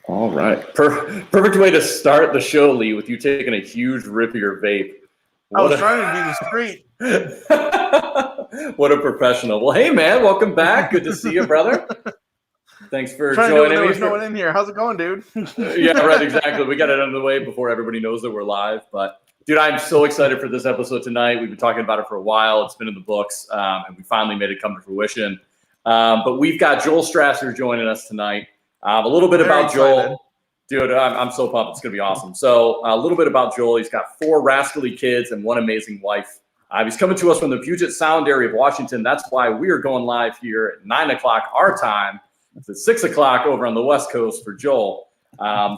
All right. Perfect way to start the show, Lee, with you taking a huge rip of your vape. I was trying to be discreet. What a professional. Well, hey, man, welcome back. Good to see you, brother. Thanks for joining me. There was no one in here. How's it going, dude? Yeah, right, exactly. We got it out of the way before everybody knows that we're live. But, dude, I'm so excited for this episode tonight. We've been talking about it for a while. It's been in the books, and we finally made it come to fruition. But we've got Joel Strasser joining us tonight. A little bit about Joel. Dude, I'm so pumped. It's going to be awesome. So a little bit about Joel. He's got 4 rascally kids and 1 amazing wife. He's coming to us from the Puget Sound area of Washington. That's why we are going live here at 9 o'clock our time. It's 6 o'clock over on the West Coast for Joel.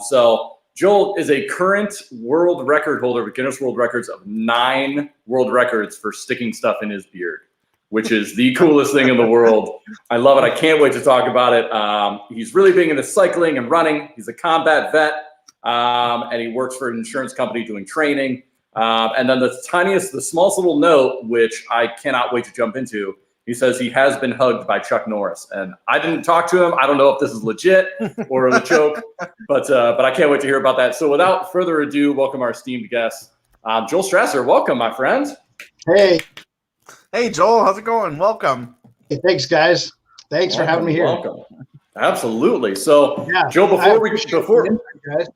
So Joel is a current world record holder with Guinness World Records of 9 world records for sticking stuff in his beard, which is the coolest thing in the world. I love it. I can't wait to talk about it. He's really big into cycling and running. He's a combat vet, and he works for an insurance company doing training. And then the smallest little note, which I cannot wait to jump into, he says he has been hugged by Chuck Norris. And I didn't talk to him. I don't know if this is legit or a joke, but I can't wait to hear about that. So without further ado, welcome our esteemed guest, Joel Strasser. Welcome, my friend. Hey. Hey, Joel, how's it going? Welcome. Hey, thanks, guys. Thanks for having me here. Welcome. Absolutely. So, yeah, Joel, before guys.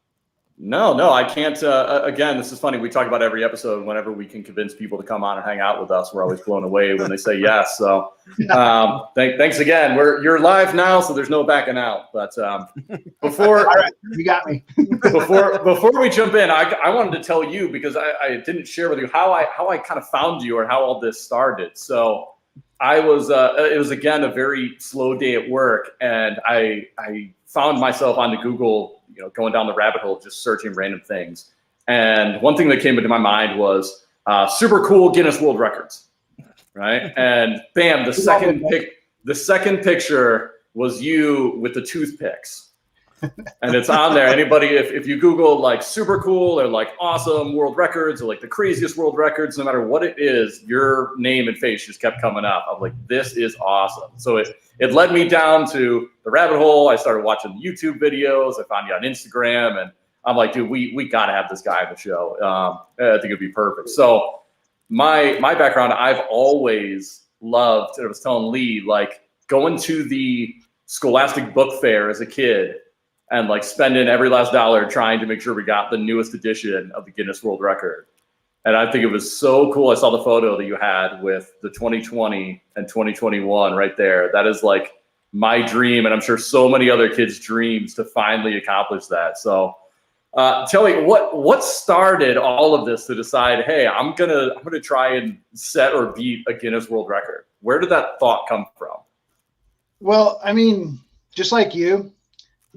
No, I can't. Again, this is funny. We talk about every episode. Whenever we can convince people to come on and hang out with us, we're always blown away when they say yes. So, thanks again. You're live now, so there's no backing out. But before all right, you got me. before we jump in, I wanted to tell you, because I didn't share with you how I kind of found you or how all this started. So it was again a very slow day at work, and I found myself on the Google, going down the rabbit hole, just searching random things. And one thing that came into my mind was super cool Guinness World Records, right? And bam, the second picture was you with the toothpicks. And it's on there. Anybody, if you Google like super cool or like awesome world records or like the craziest world records, no matter what it is, your name and face just kept coming up. I'm like, this is awesome. So it led me down to the rabbit hole. I started watching YouTube videos. I found you on Instagram, and I'm like, dude, we got to have this guy on the show. I think it'd be perfect. So my background, I've always loved, and I was telling Lee, like going to the Scholastic Book Fair as a kid and like spending every last dollar trying to make sure we got the newest edition of the Guinness World Record. And I think it was so cool. I saw the photo that you had with the 2020 and 2021 right there. That is like my dream, and I'm sure so many other kids' dreams to finally accomplish that. So tell me, what started all of this to decide, hey, I'm gonna try and set or beat a Guinness World Record? Where did that thought come from? Well, I mean, just like you,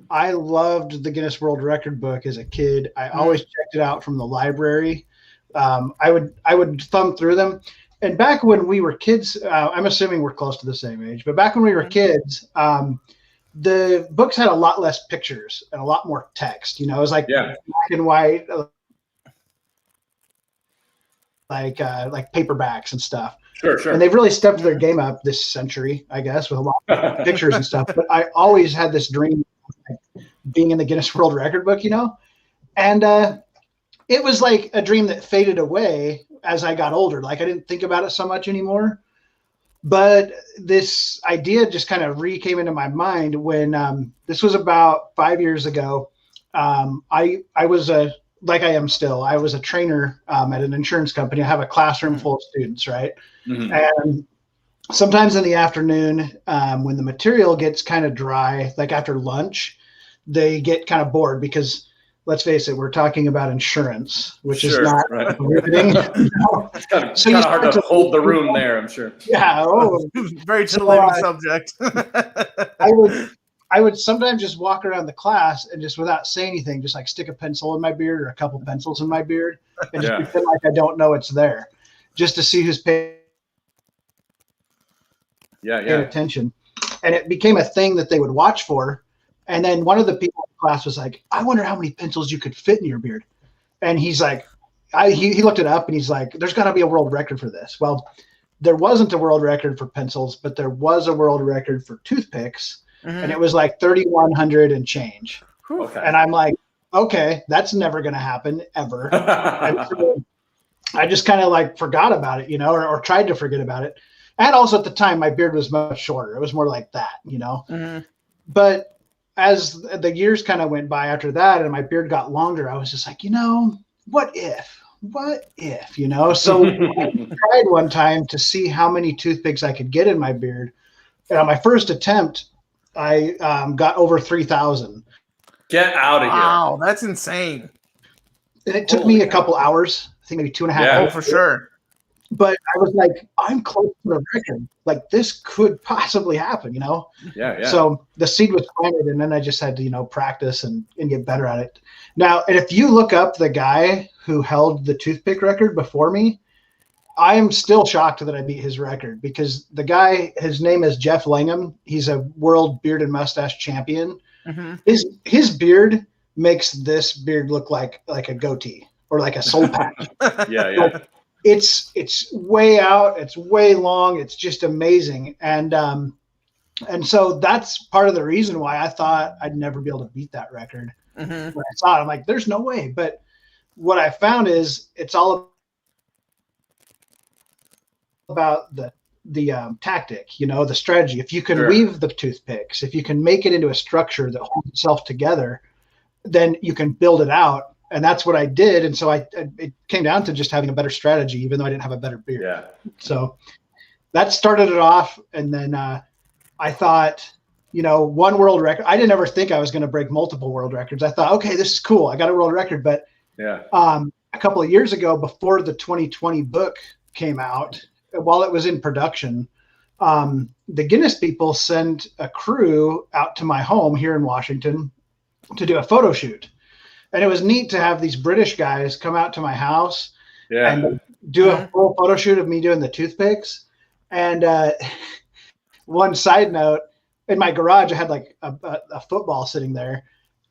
I loved the Guinness World Record book as a kid. I always checked it out from the library. I would thumb through them. And back when we were kids, I'm assuming we're close to the same age, but back when we were kids, the books had a lot less pictures and a lot more text. It was like black and white, like paperbacks and stuff. Sure. And they've really stepped their game up this century, I guess, with a lot of pictures and stuff. But I always had this dream of being in the Guinness World Record book, and it was like a dream that faded away as I got older. Like I didn't think about it so much anymore. But this idea just kind of came into my mind when this was about 5 years ago. I was like I am still. I was a trainer at an insurance company. I have a classroom full of students, right? Mm-hmm. And sometimes in the afternoon, when the material gets kind of dry, like after lunch, they get kind of bored because, let's face it, we're talking about insurance, which is not riveting. It's kind of hard to hold the room there, I'm sure. Yeah. Very titillating subject. I would sometimes just walk around the class and just without saying anything, just like stick a pencil in my beard or a couple pencils in my beard and just pretend like I don't know it's there, just to see who's paying attention. And it became a thing that they would watch for. And then one of the people in the class was like, I wonder how many pencils you could fit in your beard. And he's like, he looked it up and he's like, there's got to be a world record for this. Well, there wasn't a world record for pencils, but there was a world record for toothpicks. Mm-hmm. And it was like 3,100 and change. Okay. And I'm like, okay, that's never going to happen ever. And so I just kind of like forgot about it, or tried to forget about it. And also at the time, my beard was much shorter. It was more like that, Mm-hmm. But as the years kind of went by after that and my beard got longer, I was just like, what if? So I tried one time to see how many toothpicks I could get in my beard. And on my first attempt, I got over 3,000. Get out of here. Wow, that's insane. And it took me a couple hours, I think maybe 2.5 Yeah. hours. Oh, for sure. But I was like, I'm close to the record. Like, this could possibly happen, Yeah. So the seed was planted, and then I just had to, practice and get better at it. Now, and if you look up the guy who held the toothpick record before me, I am still shocked that I beat his record, because the guy, his name is Jeff Langham. He's a world beard and mustache champion. Mm-hmm. His beard makes this beard look like a goatee or like a soul patch. Yeah. It's way out. It's way long. It's just amazing. And so that's part of the reason why I thought I'd never be able to beat that record. Mm-hmm. When I saw it, I'm like, there's no way. But what I found is it's all about the tactic, the strategy. If you can weave the toothpicks, if you can make it into a structure that holds itself together, then you can build it out. And that's what I did. And so it came down to just having a better strategy, even though I didn't have a better beard. Yeah. So that started it off. And then I thought, one world record. I didn't ever think I was going to break multiple world records. I thought, okay, this is cool. I got a world record. But a couple of years ago, before the 2020 book came out, while it was in production, the Guinness people sent a crew out to my home here in Washington to do a photo shoot. And it was neat to have these British guys come out to my house and do a full photo shoot of me doing the toothpicks. And one side note, in my garage, I had like a football sitting there.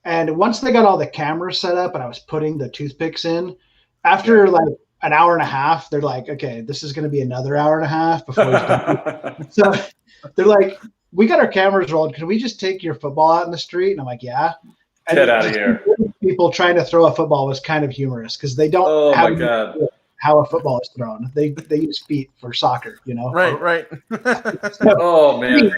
And once they got all the cameras set up and I was putting the toothpicks in, after like an hour and a half, they're like, okay, this is going to be another hour and a half before he's done. So they're like, we got our cameras rolled. Can we just take your football out in the street? And I'm like, yeah. And get out of here. People trying to throw a football was kind of humorous because they don't have how a football is thrown. They use feet for soccer, Right. So, oh man.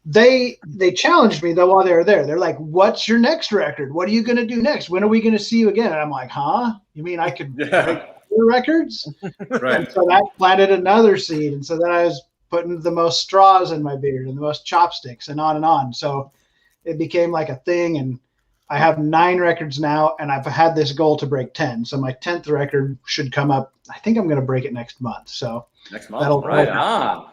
They challenged me though while they were there. They're like, "What's your next record? What are you going to do next? When are we going to see you again?" And I'm like, "Huh? You mean I could break 4 records?" Right. And so that planted another seed. And so then I was putting the most straws in my beard and the most chopsticks and on and on. So it became like a thing. And I have 9 records now, and I've had this goal to break 10. So my 10th record should come up. I think I'm going to break it next month. So next month, right on.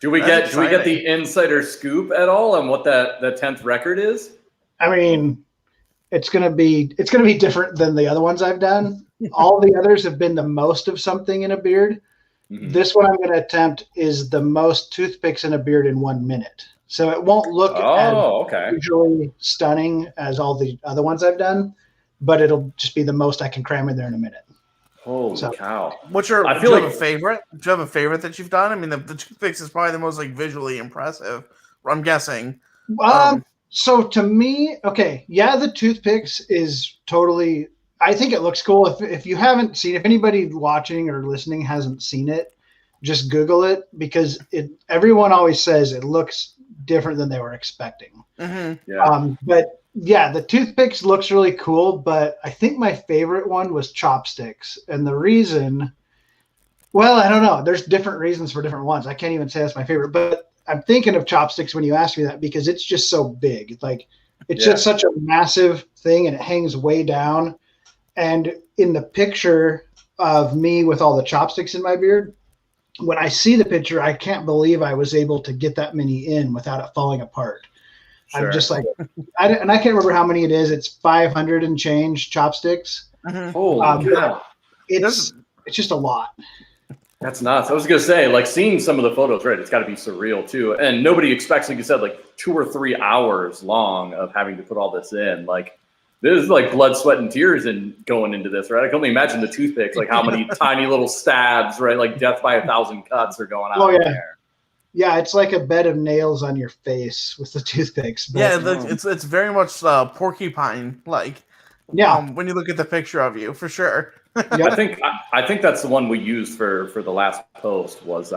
Do we get the insider scoop at all on what that 10th record is? I mean, it's going to be different than the other ones I've done. All the others have been the most of something in a beard. Mm-hmm. This one I'm going to attempt is the most toothpicks in a beard in 1 minute. So it won't look as visually stunning as all the other ones I've done, but it'll just be the most I can cram in there in a minute. Holy cow! What's your? Do you have a favorite? Do you have a favorite that you've done? I mean, the toothpicks is probably the most like visually impressive. I'm guessing. So to me, the toothpicks is totally. I think it looks cool. If you haven't seen, if anybody watching or listening hasn't seen it, just Google it because everyone always says it looks different than they were expecting. Mm-hmm. Yeah. But yeah, the toothpicks looks really cool, but I think my favorite one was chopsticks. And the reason, well, I don't know. There's different reasons for different ones. I can't even say that's my favorite, but I'm thinking of chopsticks when you ask me that because it's just so big. It's like, it's just such a massive thing and it hangs way down. And in the picture of me with all the chopsticks in my beard, when I see the picture, I can't believe I was able to get that many in without it falling apart. Sure. I'm just like, I can't remember how many it is. It's 500 and change chopsticks. Mm-hmm. Holy cow. It's just a lot. That's nuts. I was going to say, like, seeing some of the photos, right, it's got to be surreal, too. And nobody expects, like you said, like 2 or 3 hours long of having to put all this in. Like, this is like blood, sweat, and tears going into this, right? I can only imagine the toothpicks, like how many tiny little stabs, right? Like death by 1,000 cuts are going on there. Yeah, it's like a bed of nails on your face with the toothpicks. But, Yeah, it's very much porcupine like. yeah, When you look at the picture of you, for sure. Yep. I think that's the one we used for the last post was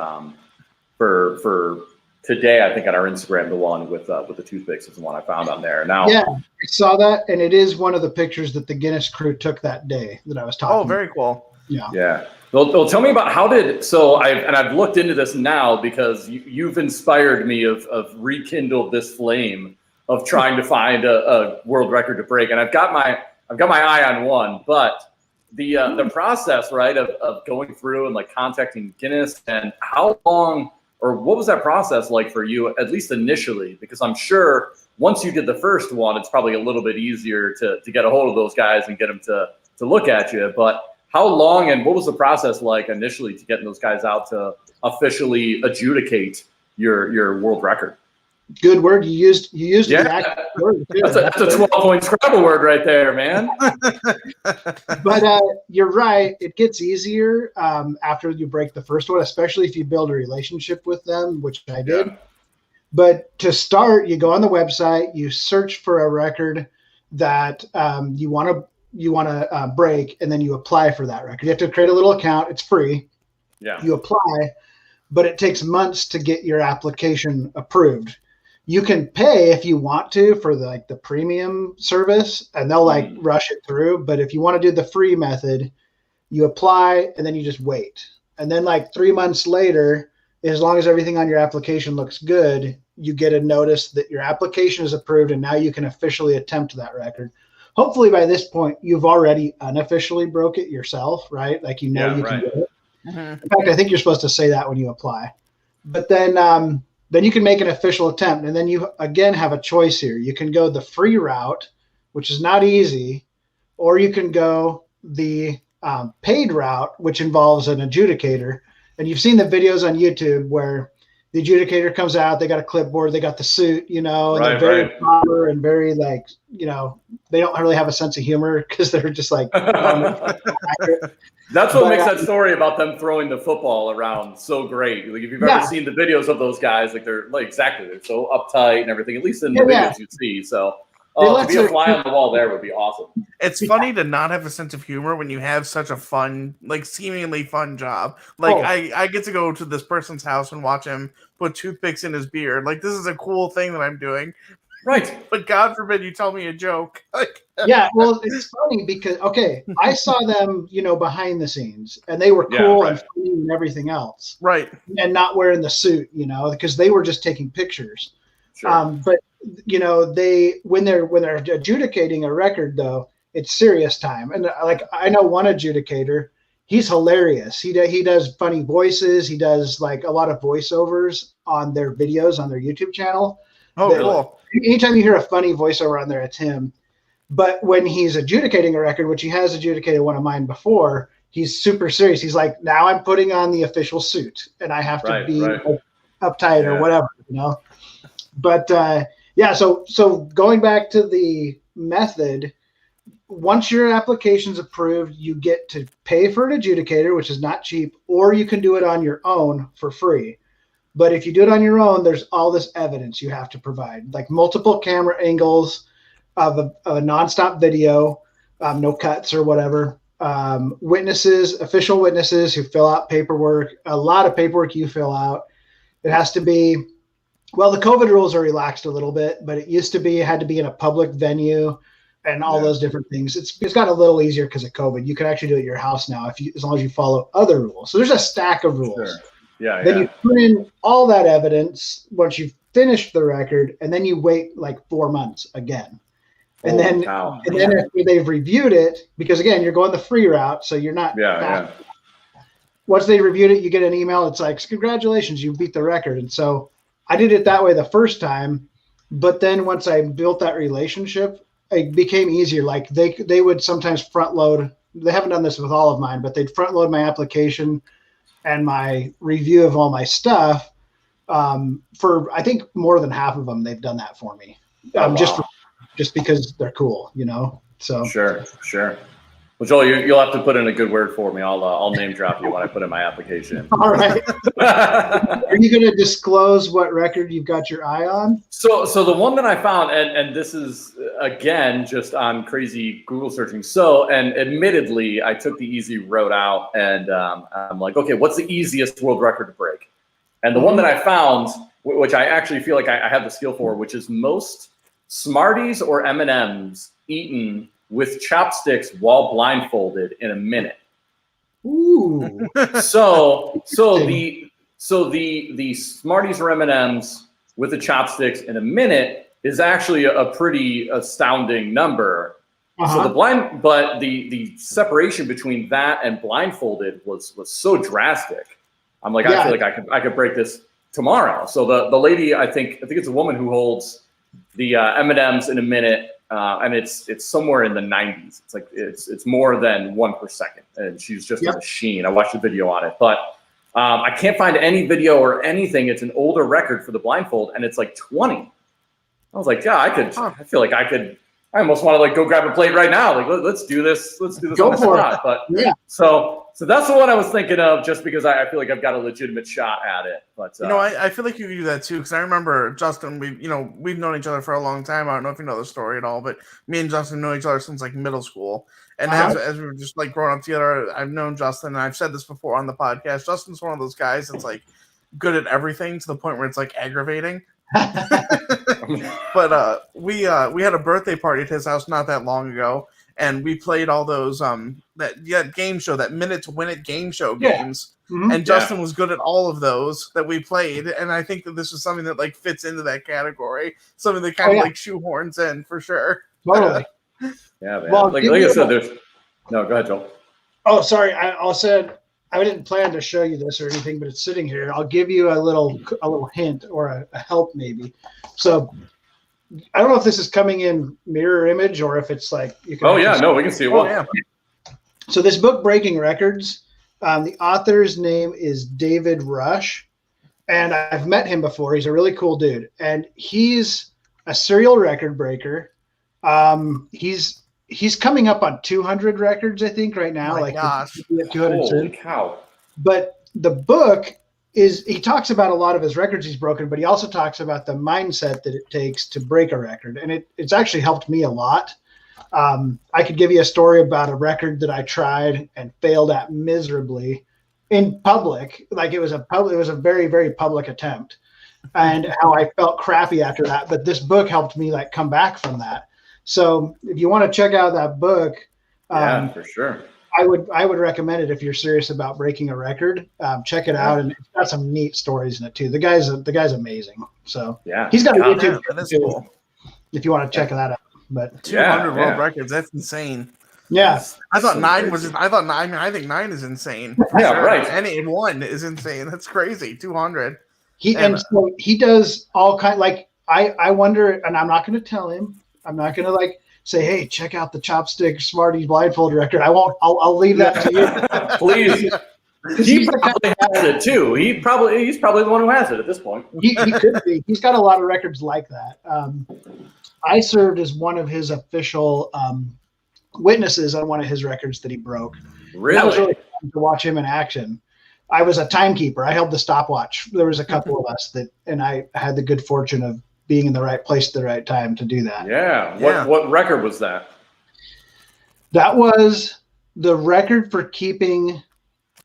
for today. I think on our Instagram, the one with the toothpicks is the one I found on there. Now, Yeah, I saw that, and it is one of the pictures that the Guinness crew took that day that I was talking. Oh, very cool. Yeah. Yeah. Well, tell me about I've looked into this now because you've inspired me of rekindled this flame of trying to find a world record to break, and I've got my eye on one, but the process, right, of going through and like contacting Guinness, and how long or what was that process like for you, at least initially? Because I'm sure once you did the first one, it's probably a little bit easier to get a hold of those guys and get them to look at you. But how long and what was the process like initially to getting those guys out to officially adjudicate your world record? Good word. You used the Yeah, word. that's a 12-point Scrabble word right there, man. But you're right. It gets easier after you break the first one, especially if you build a relationship with them, which I did. Yeah. But to start, you go on the website, you search for a record that you want to break, and then you apply for that record. You have to create a little account. It's free. Yeah. You apply, but it takes months to get your application approved. You can pay if you want to for the premium service, and they'll rush it through. But if you want to do the free method, you apply and then you just wait. And then 3 months later, as long as everything on your application looks good, you get a notice that your application is approved, and now you can officially attempt that record. Hopefully by this point, you've already unofficially broke it yourself, right? You can do it. Mm-hmm. In fact, I think you're supposed to say that when you apply. But then you can make an official attempt, and then you again have a choice here. You can go the free route, which is not easy, or you can go the paid route, which involves an adjudicator. And you've seen the videos on YouTube where the adjudicator comes out, they got a clipboard, they got the suit, and they're very proper and very they don't really have a sense of humor because they're just That's what makes that story about them throwing the football around so great. If you've ever seen the videos of those guys, they're they're so uptight and everything, at least in the videos you see. So to be a fly on the wall there would be awesome. It's funny to not have a sense of humor when you have such a fun, seemingly fun job. I get to go to this person's house and watch him put toothpicks in his beard. This is a cool thing that I'm doing. Right. But God forbid you tell me a joke. Yeah, well, it's funny because, I saw them, behind the scenes, and they were cool and funny and everything else. Right. And not wearing the suit, because they were just taking pictures. Sure. But, when they're adjudicating a record, though, it's serious time. And I know one adjudicator, he's hilarious. He does funny voices. He does a lot of voiceovers on their videos on their YouTube channel. Oh, cool. Anytime you hear a funny voiceover on there, it's him. But when he's adjudicating a record, which he has adjudicated one of mine before, he's super serious. He's like, now I'm putting on the official suit, and I have to be uptight or whatever, But so going back to the method, once your application's approved, you get to pay for an adjudicator, which is not cheap, or you can do it on your own for free. But if you do it on your own, there's all this evidence you have to provide, multiple camera angles of a nonstop video, no cuts or whatever, witnesses, official witnesses who fill out paperwork, a lot of paperwork you fill out. It has to be, the COVID rules are relaxed a little bit, but it used to be, it had to be in a public venue and all those different things. It's got a little easier because of COVID. You can actually do it at your house now as long as you follow other rules. So there's a stack of rules. Sure. Yeah. Then you put in all that evidence once you've finished the record, and then you wait 4 months again. And then after they've reviewed it, because again, you're going the free route, so you're not. Yeah. Once they reviewed it, you get an email. It's congratulations, you beat the record. And so I did it that way the first time, but then once I built that relationship, it became easier. They would sometimes front load. They haven't done this with all of mine, but they'd front load my application and my review of all my stuff. For I think more than half of them, they've done that for me. Just because they're cool, So sure. Well, Joel, you'll have to put in a good word for me. I'll name drop you when I put in my application. All right. Are you going to disclose what record you've got your eye on? So the one that I found, and this is again just on crazy Google searching. So, and admittedly, I took the easy road out, and I'm like, okay, what's the easiest world record to break? And the one that I found, which I actually feel like I have the skill for, which is most Smarties or M&Ms eaten with chopsticks while blindfolded in a minute. Ooh. So the Smarties or M&Ms with the chopsticks in a minute is actually a pretty astounding number. So the separation between that and blindfolded was so drastic. I'm like, I feel like I could break this tomorrow. So the lady, I think it's a woman who holds the M&Ms in a minute. And it's somewhere in the 90s. It's like it's more than 1 per second, and she's just a machine. I watched a video on it, but I can't find any video or anything. It's an older record for the blindfold, and it's like 20. I was like, yeah, I feel like I could. I almost want to like go grab a plate right now. Like let's do this. Let's do this on the spot. But so that's the one I was thinking of, just because I feel like I've got a legitimate shot at it. But I feel like you could do that too, because I remember Justin. We've known each other for a long time. I don't know if you know the story at all, but me and Justin know each other since like middle school. And as we were just like growing up together, I've known Justin, and I've said this before on the podcast. Justin's one of those guys that's like good at everything to the point where it's like aggravating. But we had a birthday party at his house not that long ago, and we played all those that game show, that minute to win it game show games. And Justin was good at all of those that we played, and I think that this was something that like fits into that category, something that kind of like shoehorns in for sure. Totally. Yeah, man. Well, like I said, no, go ahead, Joel. Oh, sorry. I said I didn't plan to show you this or anything, but it's sitting here. I'll give you a little hint or a help maybe. So I don't know if this is coming in mirror image or if it's like you can. We can see it. Well, So this book, Breaking Records, the author's name is David Rush, and I've met him before. He's a really cool dude, and he's a serial record breaker. He's coming up on 200 records, I think, right now. Gosh. 200. Holy cow. But the book he talks about a lot of his records he's broken, but he also talks about the mindset that it takes to break a record. And it's actually helped me a lot. I could give you a story about a record that I tried and failed at miserably in public. Like it was a very, very public attempt, and how I felt crappy after that. But this book helped me like come back from that. So if you want to check out that book, for sure, I would recommend it if you're serious about breaking a record. Check it out, and it's got some neat stories in it too. The guy's amazing. So he's got a YouTube channel too, cool. If you want to check that out. But 200 world records, that's insane. Yeah, I thought 9 was. I think 9 is insane. Yeah, sure. Right. And 1 is insane. That's crazy. 200. So he does all kind. Like I wonder, and I'm not going to tell him. I'm not going to like say, hey, check out the Chopstick Smarties blindfold record. I won't. I'll leave that to you. Please. He probably has it too. He's probably the one who has it at this point. He could be. He's got a lot of records like that. I served as one of his official witnesses on one of his records that he broke. Really? That was really fun to watch him in action. I was a timekeeper. I held the stopwatch. There was a couple of us and I had the good fortune of being in the right place at the right time to do that. Yeah. What record was that? That was the record for keeping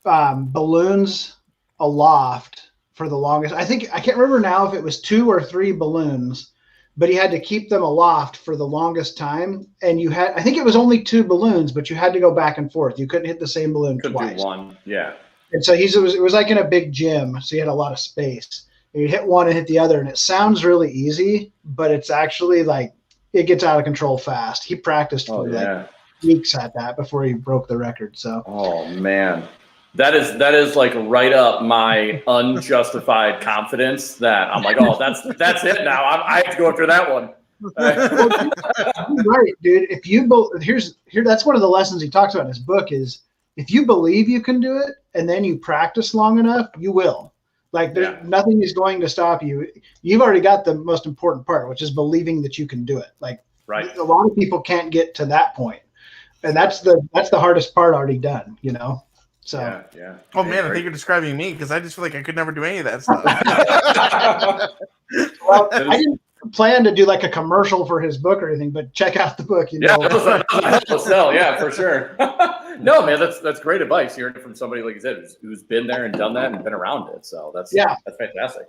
balloons aloft for the longest. I can't remember now if it was 2 or 3 balloons, but he had to keep them aloft for the longest time. And I think it was only 2 balloons, but you had to go back and forth. You couldn't hit the same balloon twice. Could do one, yeah. And so it was like in a big gym, so you had a lot of space. You hit one and hit the other, and it sounds really easy, but it's actually like it gets out of control fast. He practiced for like weeks at that before he broke the record. So, oh man, that is like right up my unjustified confidence. That I'm like, oh, that's it now. I have to go after that one. Right, dude. If you that's one of the lessons he talks about in his book is if you believe you can do it and then you practice long enough, you will. Like nothing is going to stop you. You've already got the most important part, which is believing that you can do it. Like a lot of people can't get to that point. And that's the hardest part already done, you know. So yeah. Oh man, I think you're describing me because I just feel like I could never do any of that stuff. well, I didn't plan to do like a commercial for his book or anything, but check out the book. That was a hell of a sell, yeah, for sure. No, man, that's great advice. Hearing it from somebody like you said who's been there and done that and been around it. So that's fantastic.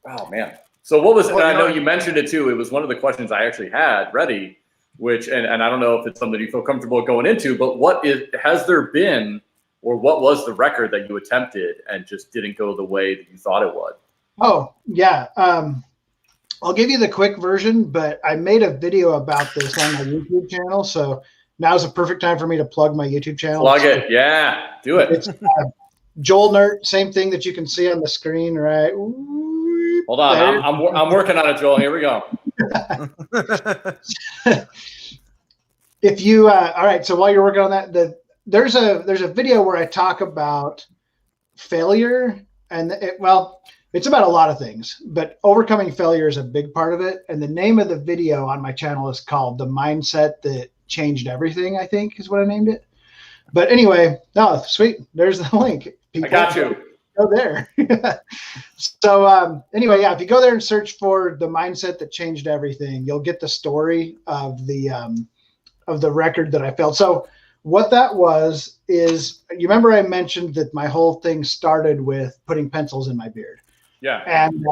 Oh man. So what was? And I know you mentioned it too. It was one of the questions I actually had ready, which and I don't know if it's something you feel comfortable going into, but has there been? Or what was the record that you attempted and just didn't go the way that you thought it would? Oh, yeah. I'll give you the quick version, but I made a video about this on my YouTube channel. So now's a perfect time for me to plug my YouTube channel. Plug it. Yeah, do it. It's Joel Nert, same thing that you can see on the screen, right? Hold on. I'm working on it, Joel. Here we go. If you, all right. So while you're working on that, there's a video where I talk about failure and it's about a lot of things, but overcoming failure is a big part of it. And the name of the video on my channel is called The Mindset That Changed Everything, I think is what I named it. But anyway, sweet. There's the link. I got you. Go there. So anyway, if you go there and search for The Mindset That Changed Everything, you'll get the story of the record that I failed. So what that is you remember I mentioned that my whole thing started with putting pencils in my beard. Yeah. And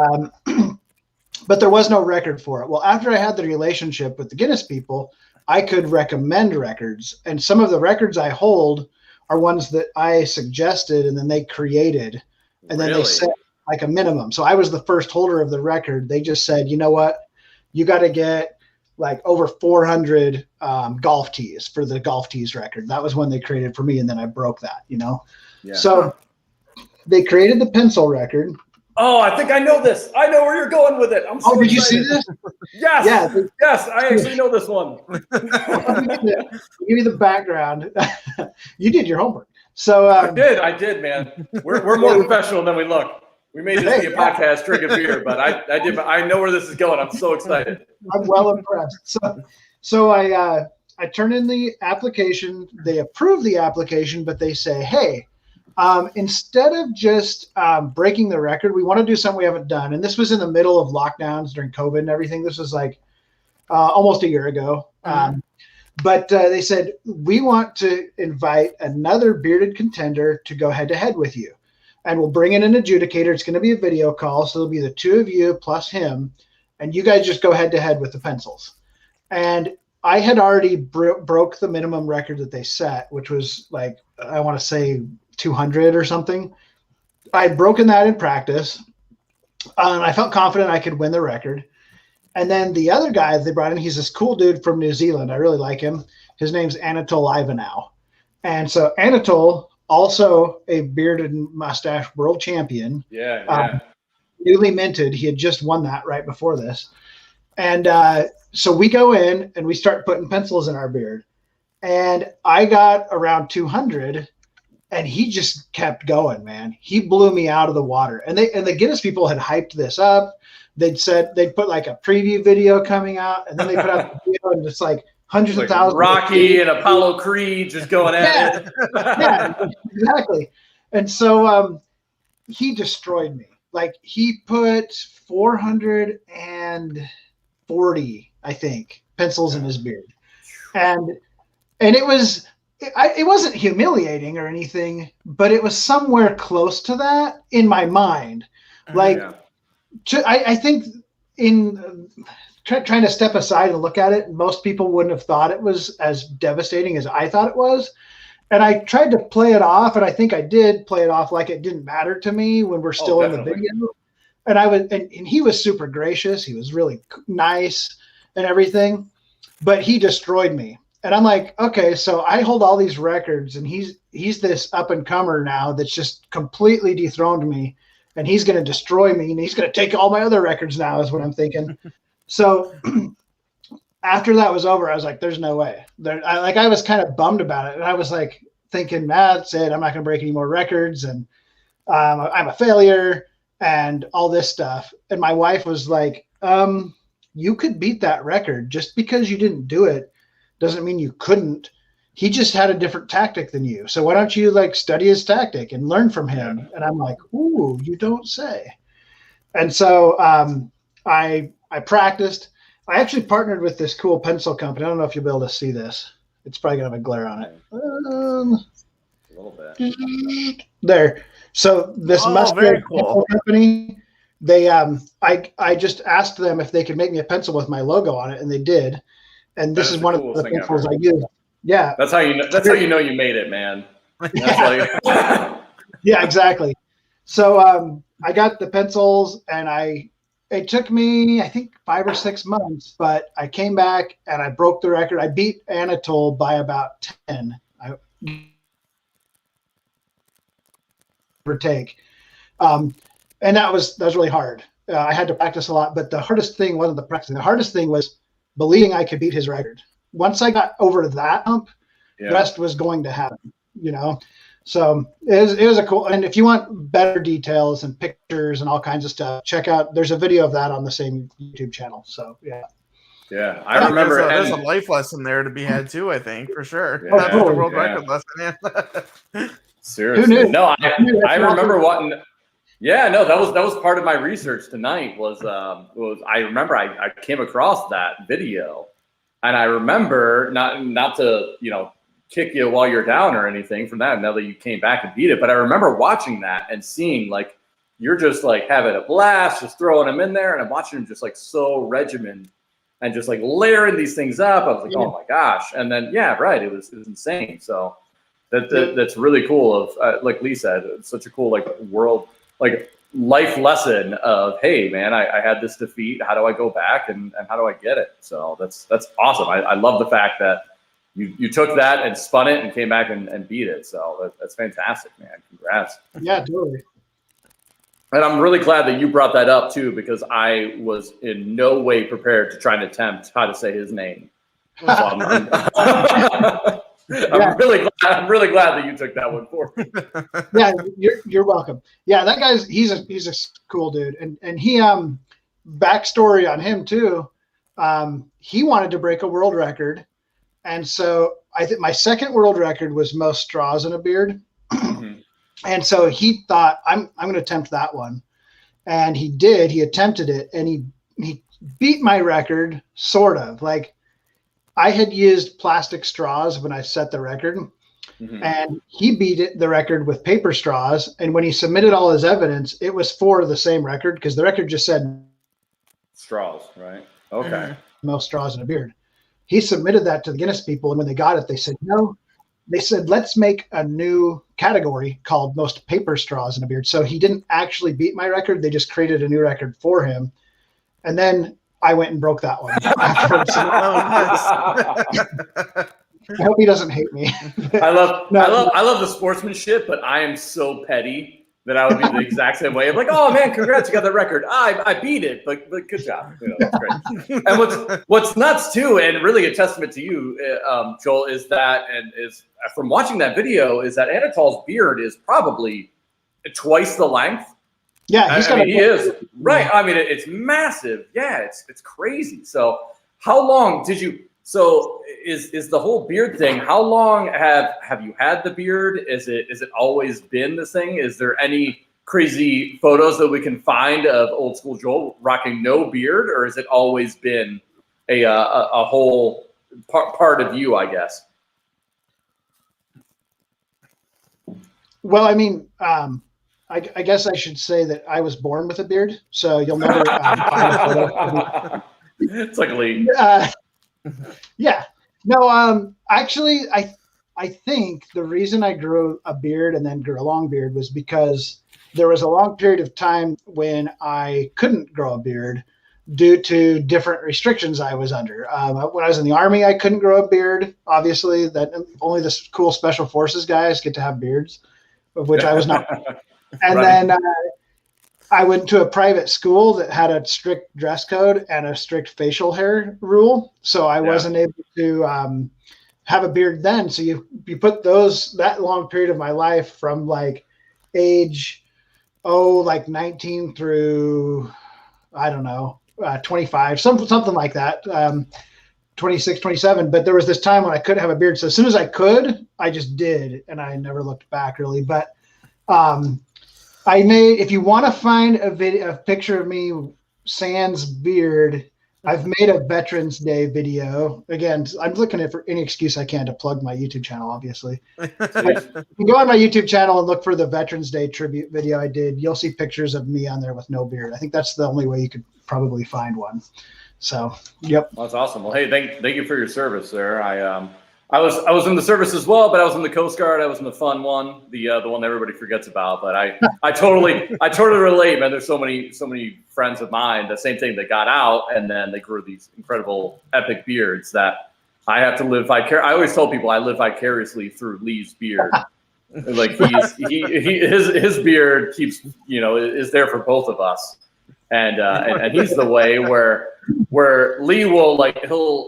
but there was no record for it. Well, after I had the relationship with the Guinness people, I could recommend records. And some of the records I hold are ones that I suggested and then they created. And then they set like a minimum. So I was the first holder of the record. They just said, you know what? You got to get like over 400 golf tees for the golf tees record. That was when they created for me. And then I broke that, you know? Yeah. So they created the pencil record. Oh, I think I know this. I know where you're going with it. I'm so did excited. You see this? Yes. Yeah. Yes, I actually know this one. Give me the background. You did your homework. So I did, man. We're more professional than we look. We may just be a podcast drinking beer, but I did. I know where this is going. I'm so excited. I'm well impressed. So I turn in the application. They approve the application, but they say, hey, instead of just breaking the record, we want to do something we haven't done. And this was in the middle of lockdowns during COVID and everything. This was like almost a year ago. But they said, we want to invite another bearded contender to go head to head with you. And we'll bring in an adjudicator. It's going to be a video call. So it'll be the two of you plus him. And you guys just go head to head with the pencils. And I had already broke the minimum record that they set, which was like, I want to say 200 or something. I had broken that in practice. And I felt confident I could win the record. And then the other guy they brought in, he's this cool dude from New Zealand. I really like him. His name's Anatol Ivanov. And so Anatol, also a bearded mustache world champion. Yeah. Newly minted. He had just won that right before this. And so we go in and we start putting pencils in our beard. And I got around 200 and he just kept going, man. He blew me out of the water. And the Guinness people had hyped this up. They'd said they'd put like a preview video coming out, and then they put out the video and it's like hundreds of thousands. Rocky and Apollo Creed just going at it. Yeah, exactly. And so he destroyed me. Like he put 440, I think, pencils in his beard. And it wasn't humiliating or anything, but it was somewhere close to that in my mind. Like, I think in trying to step aside and look at it, most people wouldn't have thought it was as devastating as I thought it was. And I tried to play it off, and I think I did play it off like it didn't matter to me when we're still in the video. And and he was super gracious. He was really nice and everything, but he destroyed me. And I'm like, okay, so I hold all these records, and he's this up and comer now that's just completely dethroned me, and he's going to destroy me, and he's going to take all my other records now, is what I'm thinking. So after that was over, I was like, there's no way. I was kind of bummed about it, and I was like thinking, that's it. I'm not going to break any more records, and I'm a failure, and all this stuff. And my wife was like, you could beat that record. Just because you didn't do it doesn't mean you couldn't. he just had a different tactic than you. So why don't you like study his tactic and learn from him? Yeah. And I'm like, ooh, you don't say. And so I practiced. I actually partnered with this cool pencil company. I don't know if you'll be able to see this. It's probably gonna have a glare on it. A little bit. There. So this very cool company, they I just asked them if they could make me a pencil with my logo on it, and they did. And this is one of the pencils I use. Yeah. That's how you know. That's how you know you made it, man. Yeah, exactly. So I got the pencils, and it took me, I think, 5 or 6 months, but I came back and I broke the record. I beat Anatole by about 10. Take. And that was really hard. I had to practice a lot, but the hardest thing wasn't the practicing. The hardest thing was believing I could beat his record. Once I got over that hump, the rest was going to happen, you know? So it was a cool, and if you want better details and pictures and all kinds of stuff, check out, there's a video of that on the same YouTube channel. So yeah. Yeah, I remember. There's a life lesson there to be had too, I think, for sure. Yeah, That's the world record lesson, yeah. Seriously. No, I remember wanting. Yeah, no, that was part of my research tonight. Was I remember I came across that video, and I remember not to kick you while you're down or anything from that. Now that you came back and beat it, but I remember watching that and seeing like you're just like having a blast, just throwing them in there, and I'm watching them just like so regimented and just like layering these things up. I was like, oh my gosh, and then it was insane. So. That's really cool. Of like Lee said, it's such a cool world life lesson of, hey man, I had this defeat. How do I go back and how do I get it? So that's awesome. I love the fact that you took that and spun it and came back and beat it. So that's fantastic, man. Congrats. Yeah, totally. And I'm really glad that you brought that up too, because I was in no way prepared to try and attempt how to say his name. So I'm really glad that you took that one for me. Yeah, you're welcome. Yeah, that guy's he's a cool dude, and he backstory on him too. He wanted to break a world record, and so I think my second world record was most straws in a beard, and so he thought I'm going to attempt that one, and he did. He attempted it, and he beat my record sort of like. I had used plastic straws when I set the record, and he beat the record with paper straws. And when he submitted all his evidence, it was for the same record because the record just said straws, right? Okay. Most straws in a beard. He submitted that to the Guinness people, and when they got it, they said no. They said let's make a new category called most paper straws in a beard. So he didn't actually beat my record; they just created a new record for him, and then. I went and broke that one. I hope he doesn't hate me. I love the sportsmanship, but I am so petty that I would be the exact same way. I'm like, oh man, congrats, you got the record. I beat it, but good job. That's great. And what's nuts too, and really a testament to you, Joel, is from watching that video, is that Anatole's beard is probably twice the length. Yeah, he is right. I mean, it's massive. Yeah, it's crazy. So, how long did you? So, is the whole beard thing? How long have you had the beard? Is it always been this thing? Is there any crazy photos that we can find of old school Joel rocking no beard, or has it always been a whole part of you? I guess. Well, I mean. I guess I should say that I was born with a beard, so you'll never find a photo. It's like Lee. Yeah. No, actually, I think the reason I grew a beard and then grew a long beard was because there was a long period of time when I couldn't grow a beard due to different restrictions I was under. When I was in the Army, I couldn't grow a beard. Obviously, that only the cool Special Forces guys get to have beards, of which I was not. And then I went to a private school that had a strict dress code and a strict facial hair rule. So I wasn't able to have a beard then. So you put that long period of my life from like age, like 19 through, I don't know, 25, something like that. 26, 27, but there was this time when I couldn't have a beard. So as soon as I could, I just did, and I never looked back really. But I made, if you want to find a picture of me sans beard, I've made a Veterans Day video. Again, I'm looking for any excuse I can to plug my YouTube channel, obviously. You can go on my YouTube channel and look for the Veterans Day tribute video I did. You'll see pictures of me on there with no beard. I think that's the only way you could probably find one. So, yep. Well, that's awesome. Well, hey, thank you for your service, sir. I was in the service as well, but I was in the Coast Guard. I was in the fun one, the one that everybody forgets about. But I totally relate, man. There's so many friends of mine, the same thing, that got out and then they grew these incredible epic beards that I have to live vicariously. I always tell people I live vicariously through Lee's beard. Like his beard keeps, is there for both of us. And he's the way where Lee will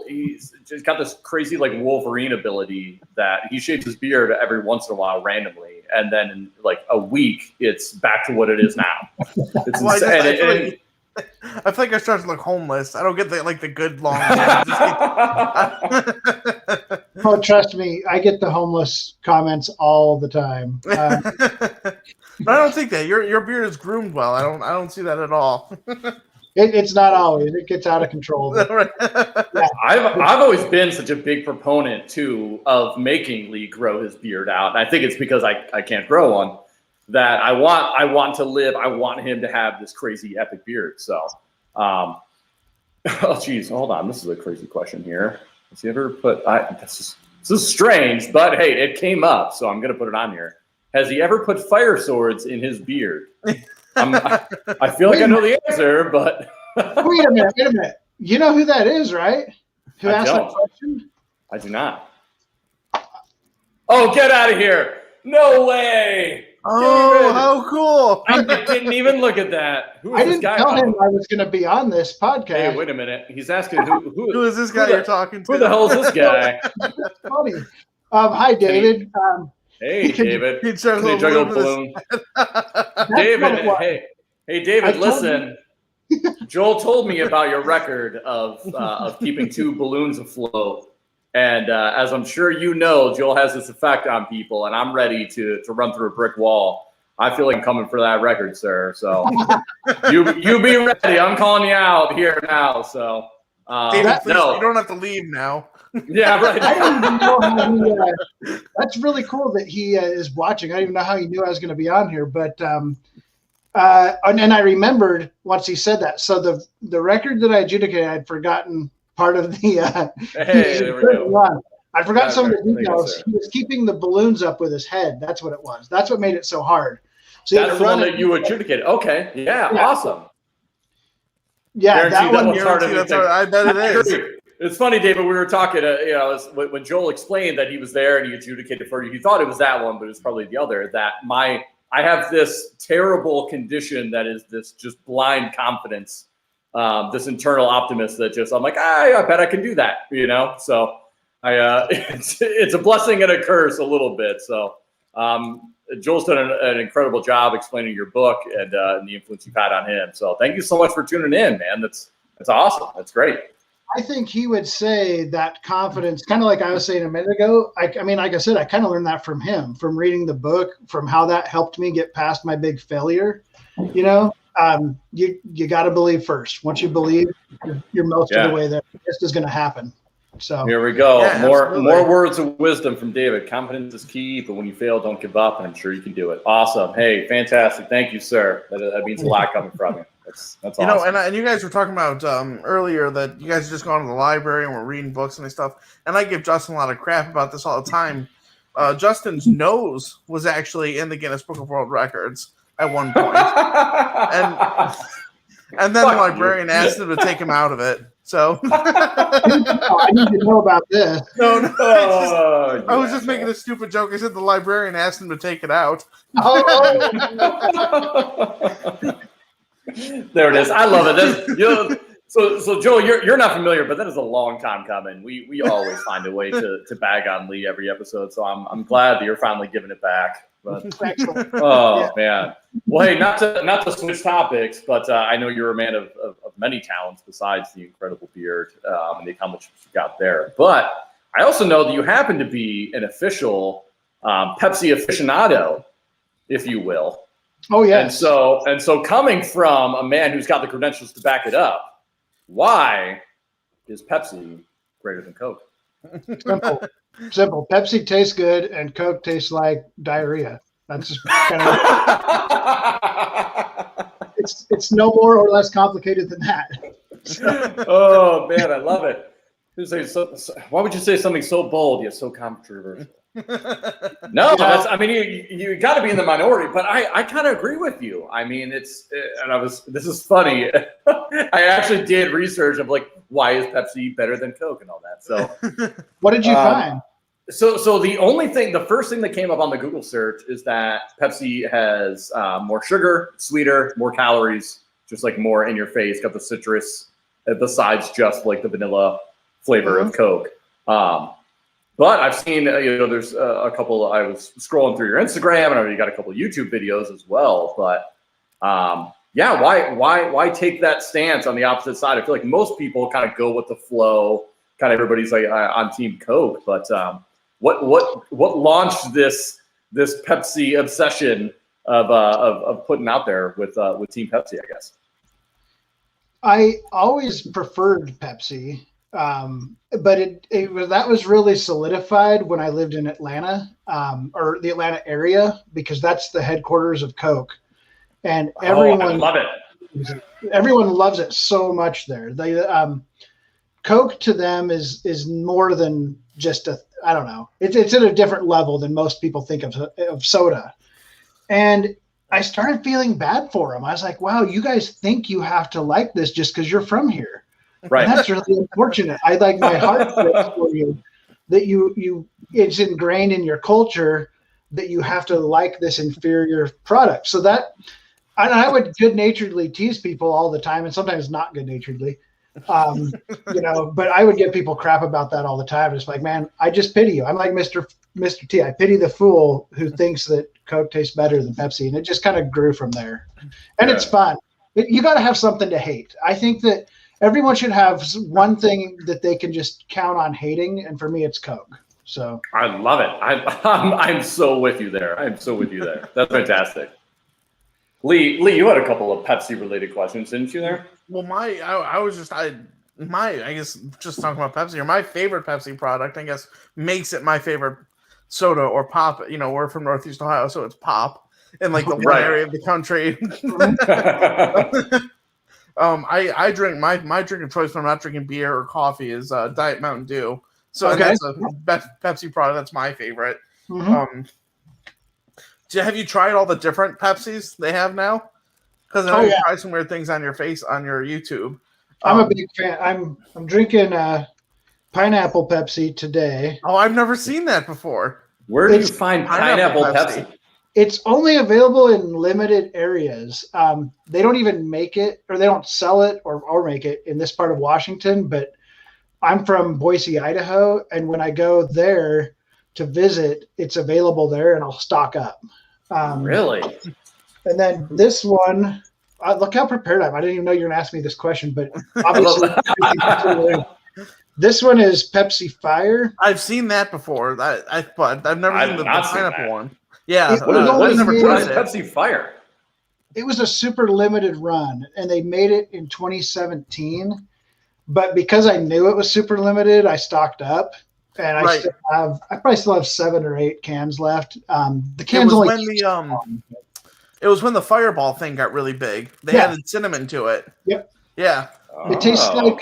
he's just got this crazy Wolverine ability that he shaves his beard every once in a while randomly, and then in a week it's back to what it is now. It's insane. I feel like I start to look homeless. I don't get the good long hair. Oh, trust me, I get the homeless comments all the time. But I don't think that your beard is groomed well. I don't see that at all. It's not always. It gets out of control. Yeah. I've always been such a big proponent too of making Lee grow his beard out. And I think it's because I can't grow one, that I want to live. I want him to have this crazy epic beard. So, oh geez, hold on. This is a crazy question here. Has he ever put? This is strange, but hey, it came up, so I'm gonna put it on here. Has he ever put fire swords in his beard? I feel like I know the answer, but wait a minute. You know who that is, right? Who asked that question? I do not. Oh, get out of here! No way! Oh, David. how cool! I didn't even look at that. Who is this guy? I didn't tell him I was going to be on this podcast. Hey, wait a minute. He's asking who is this guy you're talking to? Who the hell is this guy? That's funny. Hi, David. Hey, David. Can you juggle a balloon? David, hey, David, listen. Joel told me about your record of keeping 2 balloons afloat. And as I'm sure you know, Joel has this effect on people, and I'm ready to run through a brick wall. I feel like I'm coming for that record, sir. So you be ready. I'm calling you out here now. So David, please, you don't have to leave now. Yeah, right. I don't even know how that's really cool that he is watching. I don't even know how he knew I was going to be on here, but and I remembered once he said that. So the record that I adjudicated, I'd forgotten part of the. Hey, there we go. I forgot some of the details. He was keeping the balloons up with his head. That's what it was. That's what made it so hard. So that's the one that you adjudicated. Okay, yeah, awesome. Yeah, that one. I bet it is. It's funny, David. We were talking. When Joel explained that he was there and he adjudicated for you, he thought it was that one, but it was probably the other. I have this terrible condition that is this just blind confidence, this internal optimist that just I'm like, I bet I can do that, So it's a blessing and a curse a little bit. So Joel's done an incredible job explaining your book and the influence you've had on him. So thank you so much for tuning in, man. That's awesome. That's great. I think he would say that confidence, kind of like I was saying a minute ago. I mean, like I said, I kind of learned that from him, from reading the book, from how that helped me get past my big failure. You got to believe first. Once you believe, you're most of the way there. This is going to happen. So here we go. Yeah, more words of wisdom from David. Confidence is key, but when you fail, don't give up. And I'm sure you can do it. Awesome. Hey, fantastic. Thank you, sir. That means a lot coming from you. That's awesome. And you guys were talking about earlier that you guys just gone to the library and were reading books and stuff. And I give Justin a lot of crap about this all the time. Justin's nose was actually in the Guinness Book of World Records at one point, and then the librarian asked him to take him out of it. So I need to know about this. No. I was just making a stupid joke. I said the librarian asked him to take it out. There it is. I love it. So Joel, you're not familiar, but that is a long time coming. We always find a way to bag on Lee every episode. So I'm glad that you're finally giving it back. But Excellent. oh man. Well, hey, not to switch topics, but I know you're a man of many talents besides the incredible beard and the accomplishments you got there. But I also know that you happen to be an official Pepsi aficionado, if you will. Oh yes. And so coming from a man who's got the credentials to back it up, why is Pepsi greater than Coke? Simple. Pepsi tastes good and Coke tastes like diarrhea. That's just kind of it's no more or less complicated than that. Oh man, I love it. Why would you say something so bold yet so controversial? No, I mean, you got to be in the minority, but I kind of agree with you. I mean, this is funny. I actually did research of like, why is Pepsi better than Coke and all that. So, what did you find? So the first thing that came up on the Google search is that Pepsi has more sugar, sweeter, more calories, just like more in your face, got the citrus besides just like the vanilla flavor of Coke. But I've seen, there's a couple. I was scrolling through your Instagram, and I know you got a couple of YouTube videos as well. But why take that stance on the opposite side? I feel like most people kind of go with the flow. Kind of everybody's like on Team Coke. But what launched this Pepsi obsession of putting out there with Team Pepsi? I guess I always preferred Pepsi. But that was really solidified when I lived in Atlanta, or the Atlanta area, because that's the headquarters of Coke, and everyone love it. Everyone loves it so much there. Coke to them is more than just I don't know. It's at a different level than most people think of soda, and I started feeling bad for them. I was like, wow, you guys think you have to like this just because you're from here. Right. And that's really unfortunate. I like my heart breaks for you that it's ingrained in your culture that you have to like this inferior product. So that I would good-naturedly tease people all the time, and sometimes not good-naturedly, but I would give people crap about that all the time. It's like, man, I just pity you. I'm like Mr. T. I pity the fool who thinks that Coke tastes better than Pepsi, and it just kind of grew from there. And It's fun. You got to have something to hate. I think that everyone should have one thing that they can just count on hating, and for me, it's Coke. So I love it. I'm so with you there. That's fantastic. Lee, you had a couple of Pepsi-related questions, didn't you? There. Well, I guess just talking about Pepsi, or my favorite Pepsi product, I guess, makes it my favorite soda or pop. We're from Northeast Ohio, so it's pop in like the one area of the country. I drink my drink of choice when I'm not drinking beer or coffee is Diet Mountain Dew. So that's a Pepsi product. That's my favorite. Mm-hmm. Have you tried all the different Pepsis they have now? Because I know you try some weird things on your YouTube. I'm a big fan. I'm drinking pineapple Pepsi today. Oh, I've never seen that before. Where do you find pineapple Pepsi? It's only available in limited areas. They don't even make it, or they don't sell it or make it in this part of Washington. But I'm from Boise, Idaho, and when I go there to visit, it's available there, and I'll stock up. Really? And then this one, look how prepared I am. I didn't even know you were going to ask me this question, but obviously, this one is Pepsi Fire. I've seen that before. But I've never seen the pineapple one. Yeah, what is Pepsi Fire? It was a super limited run, and they made it in 2017. But because I knew it was super limited, I stocked up, and I probably still have 7 or 8 cans left. The cans it was when the Fireball thing got really big. They added cinnamon to it. Yep. Yeah. It tastes like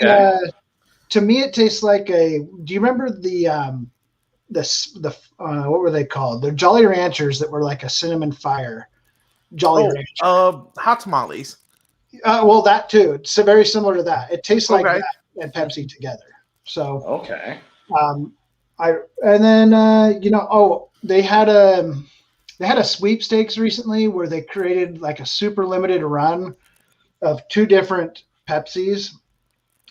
to me. It tastes like a. Do you remember the what were they called? They're Jolly Ranchers that were like a cinnamon fire. Rancher. Hot tamales. Well, that too. It's very similar to that. It tastes like that and Pepsi together. So they had a sweepstakes recently where they created like a super limited run of 2 different Pepsis.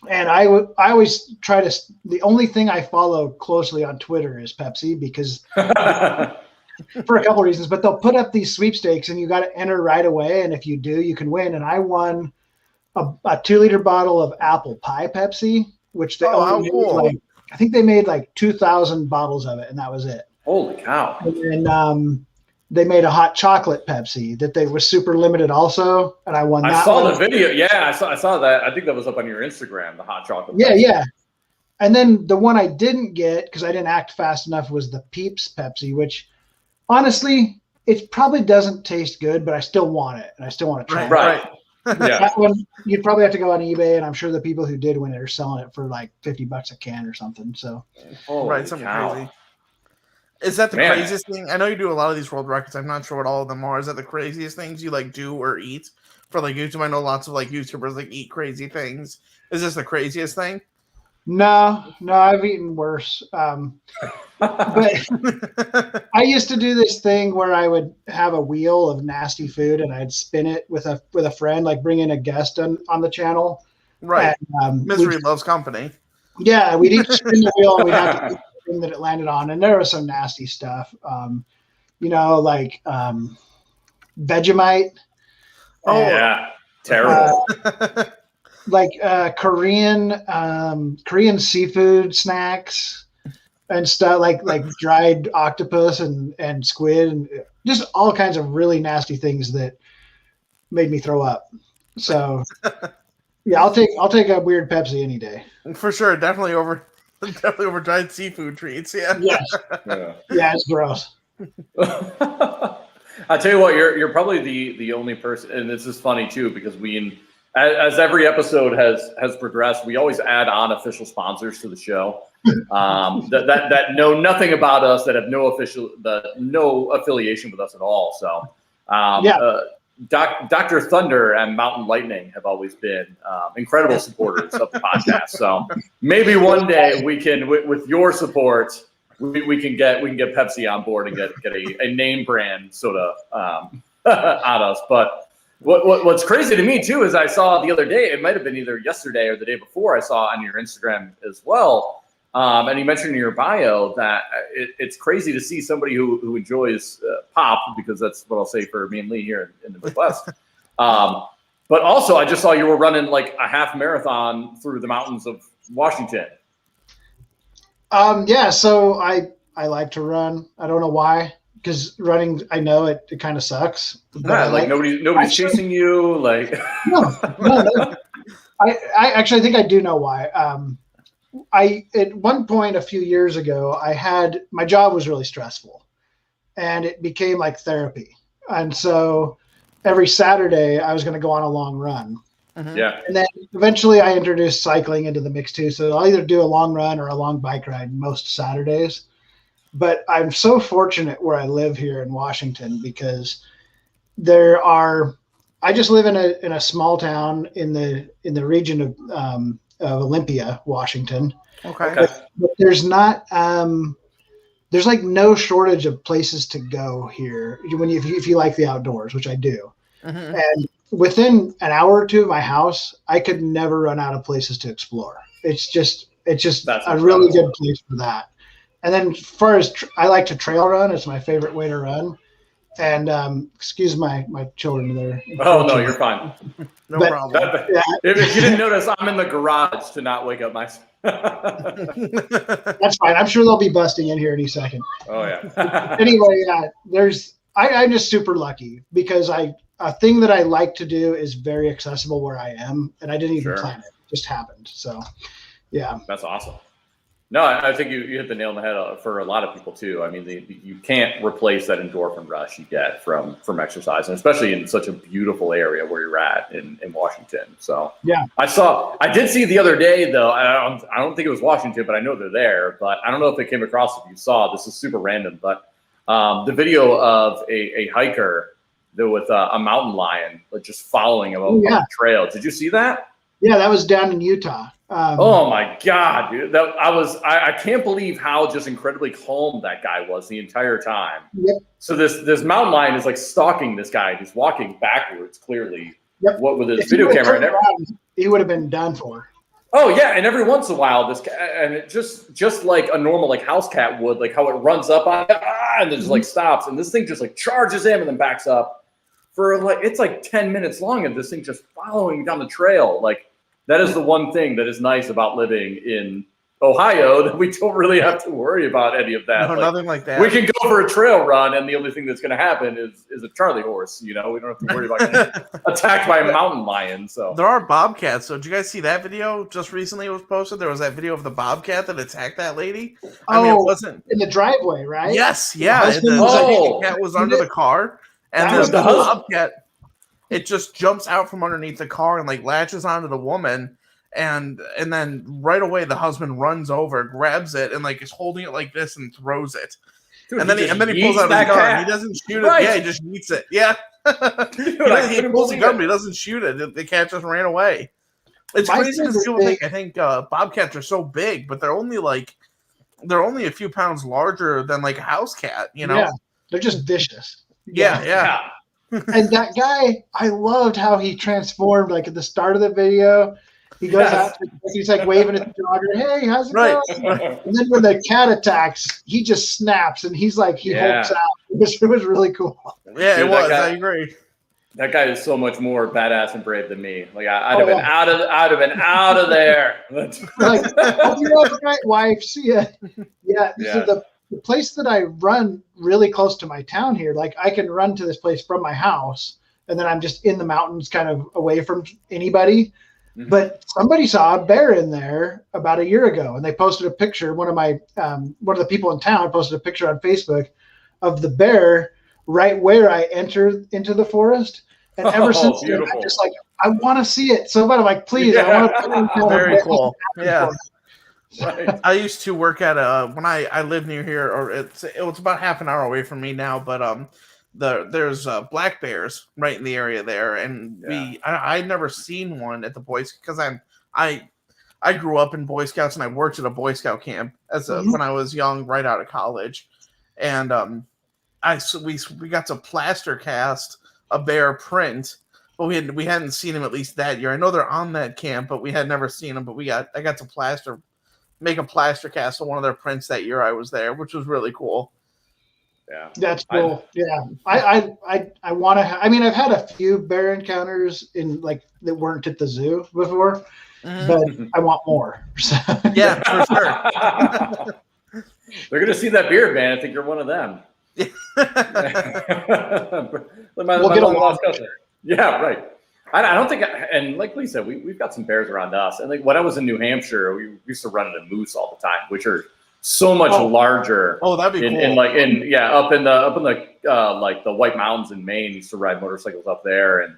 And I always try to. The only thing I follow closely on Twitter is Pepsi because for a couple of reasons. But they'll put up these sweepstakes, and you got to enter right away. And if you do, you can win. And I won a 2-liter bottle of apple pie Pepsi, which they only made, like, I think they made like 2,000 bottles of it, and that was it. Holy cow! And then they made a hot chocolate Pepsi that they was super limited also, and I won that. I saw the video. Yeah, I saw that. I think that was up on your Instagram, the hot chocolate Yeah, Pepsi. yeah. And then the one I didn't get because I didn't act fast enough was the Peeps Pepsi, which honestly, it probably doesn't taste good, but I still want it, and I still want to try it. Right. Yeah. That one, you'd probably have to go on eBay, and I'm sure the people who did win it are selling it for like $50 a can or something. So, Something crazy. Is that the craziest thing? I know you do a lot of these world records. I'm not sure what all of them are. Is that the craziest things you like do or eat for like YouTube? I know lots of like YouTubers like eat crazy things. Is this the craziest thing? No, I've eaten worse. But I used to do this thing where I would have a wheel of nasty food and I'd spin it with a friend, like bring in a guest on the channel. Right. And, misery loves company. Yeah, we'd each spin the wheel and we'd have to eat the thing that it landed on. And there was some nasty stuff. Like Vegemite. Oh, yeah. Terrible. Like Korean seafood snacks and stuff, like dried octopus and squid and just all kinds of really nasty things that made me throw up. So yeah, I'll take a weird Pepsi any day. For sure, definitely over dried seafood treats. Yeah. Yes. Yeah, it's gross. I tell you what, you're probably the only person, and this is funny too because as every episode has progressed, we always add on official sponsors to the show that know nothing about us, that have no affiliation with us at all. So, Dr. Thunder and Mountain Lightning have always been incredible supporters of the podcast. So maybe one day we can, with your support, we can get Pepsi on board and get a name brand soda on us, but. What's crazy to me too is I saw the other day, it might have been either yesterday or the day before, I saw on your Instagram as well, and you mentioned in your bio that it's crazy to see somebody who enjoys pop, because that's what I'll say for me and Lee here in the Midwest. But also, I just saw you were running like a half marathon through the mountains of Washington. Yeah, so I like to run. I don't know why. Because running, I know it kind of sucks. Yeah, like nobody's chasing you. Like no. I actually think I do know why. At one point a few years ago, my job was really stressful, and it became like therapy. And so every Saturday I was going to go on a long run. Mm-hmm. Yeah. And then eventually I introduced cycling into the mix too. So I'll either do a long run or a long bike ride most Saturdays. But I'm so fortunate where I live here in Washington because I just live in a small town in the region of Olympia, Washington. Okay. But there's not there's like no shortage of places to go here if you like the outdoors, which I do. Mm-hmm. And within an hour or two of my house, I could never run out of places to explore. It's just a really good place for that. And then as far as I like to trail run, it's my favorite way to run. And excuse my children there. Oh, no, you're fine. No problem. If you didn't notice, I'm in the garage to not wake up my... That's fine. I'm sure they'll be busting in here any second. Oh, yeah. Anyway, I'm just super lucky because a thing that I like to do is very accessible where I am. And I didn't even plan it. It just happened. So, yeah. That's awesome. No, I think you hit the nail on the head for a lot of people too. I mean, you can't replace that endorphin rush you get from exercise, and especially in such a beautiful area where you're at in Washington. So yeah, I did see the other day though. I don't think it was Washington, but I know they're there. But I don't know if it came across. If you saw, this is super random, but the video of a hiker with a mountain lion just following him on the trail. Did you see that? Yeah, that was down in Utah. Oh my God, dude! I can't believe how just incredibly calm that guy was the entire time. Yep. So this mountain lion is like stalking this guy. He's walking backwards, clearly. Yep. What with his video camera and everything. He would have been done for. Oh yeah, and every once in a while, and it just like a normal like house cat would, like how it runs up on it, and then just like stops, and this thing just like charges him and then backs up for like it's like 10 minutes long, and this thing just following down the trail. Like that is the one thing that is nice about living in Ohio, that we don't really have to worry about any of that. No, like, nothing like that. We can go for a trail run, and the only thing that's going to happen is a Charlie horse. You know, we don't have to worry about getting attacked by a mountain lion. So there are bobcats. So did you guys see that video just recently? It was posted. There was that video of the bobcat that attacked that lady. I mean, it wasn't in the driveway, right? Yes, yeah. The cat was under the car, and then the bobcat, it just jumps out from underneath the car and like latches onto the woman. And then right away the husband runs over, grabs it, and like is holding it like this and throws it. Dude, and then he pulls out his gun. He doesn't shoot it. Yeah, he just eats it. Yeah. He pulls the gun, but he doesn't shoot it. The cat just ran away. It's crazy because people think bobcats are so big, but they're only a few pounds larger than like a house cat. You know? Yeah, they're just vicious. Yeah. And that guy, I loved how he transformed. Like at the start of the video. He goes out, he's like waving at the dogger, hey, how's it going? And then when the cat attacks, he just snaps and he's like, he hulks out. It was really cool. Yeah, it was. I agree. That guy is so much more badass and brave than me. Like I'd have been out of there. Like, hope you're all right, wife. See ya. Yeah. So the place that I run really close to my town here, like I can run to this place from my house, and then I'm just in the mountains, kind of away from anybody. But somebody saw a bear in there about a year ago, and they posted a picture. One of the people in town posted a picture on Facebook of the bear right where I entered into the forest. And ever since then, I'm just like, I want to see it. So bad. I'm like, please, I want to put it very cool. Yeah. Right. I used to work at when I live near here, or it's about half an hour away from me now, but there's black bears right in the area there, and I'd never seen one at the Boy Scouts because I grew up in Boy Scouts and I worked at a Boy Scout camp when I was young, right out of college, and we got to plaster cast a bear print, but we hadn't seen him at least that year. I know they're on that camp, but we had never seen him. But I got to make a plaster cast of one of their prints that year I was there, which was really cool. Yeah, that's cool. I want to. I mean, I've had a few bear encounters in like that weren't at the zoo before, but I want more. So. Yeah, for sure. They're gonna see that beard, man. I think you're one of them. We'll get along. Yeah, right. I don't think, and like Lee said, we've got some bears around us. And like when I was in New Hampshire, we used to run into moose all the time, which are so much larger. Oh, that'd be cool. Up in the like the White Mountains in Maine. Used to ride motorcycles up there, and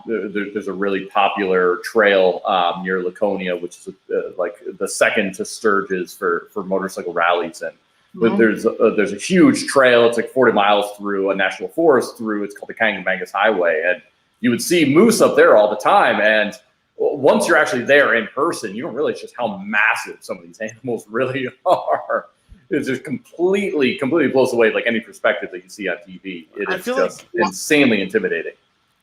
there's a really popular trail near Laconia, which is like the second to Sturgis for motorcycle rallies. And but there's a huge trail. It's like 40 miles through a national forest. It's called the Kangamangas Highway, and you would see moose up there all the time. And once you're actually there in person, you don't realize just how massive some of these animals really are. It just completely blows away like any perspective that you see on TV. It is just insanely intimidating.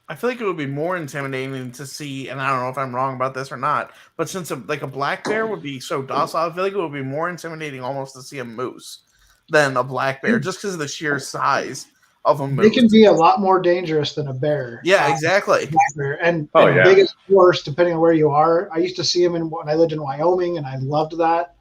I feel like it would be more intimidating to see, and I don't know if I'm wrong about this or not, but since a black bear would be so docile, I feel like it would be more intimidating almost to see a moose than a black bear, just because of the sheer size of a moose. They can be a lot more dangerous than a bear. Yeah, exactly. And biggest worst, depending on where you are. I used to see them when I lived in Wyoming, and I loved that.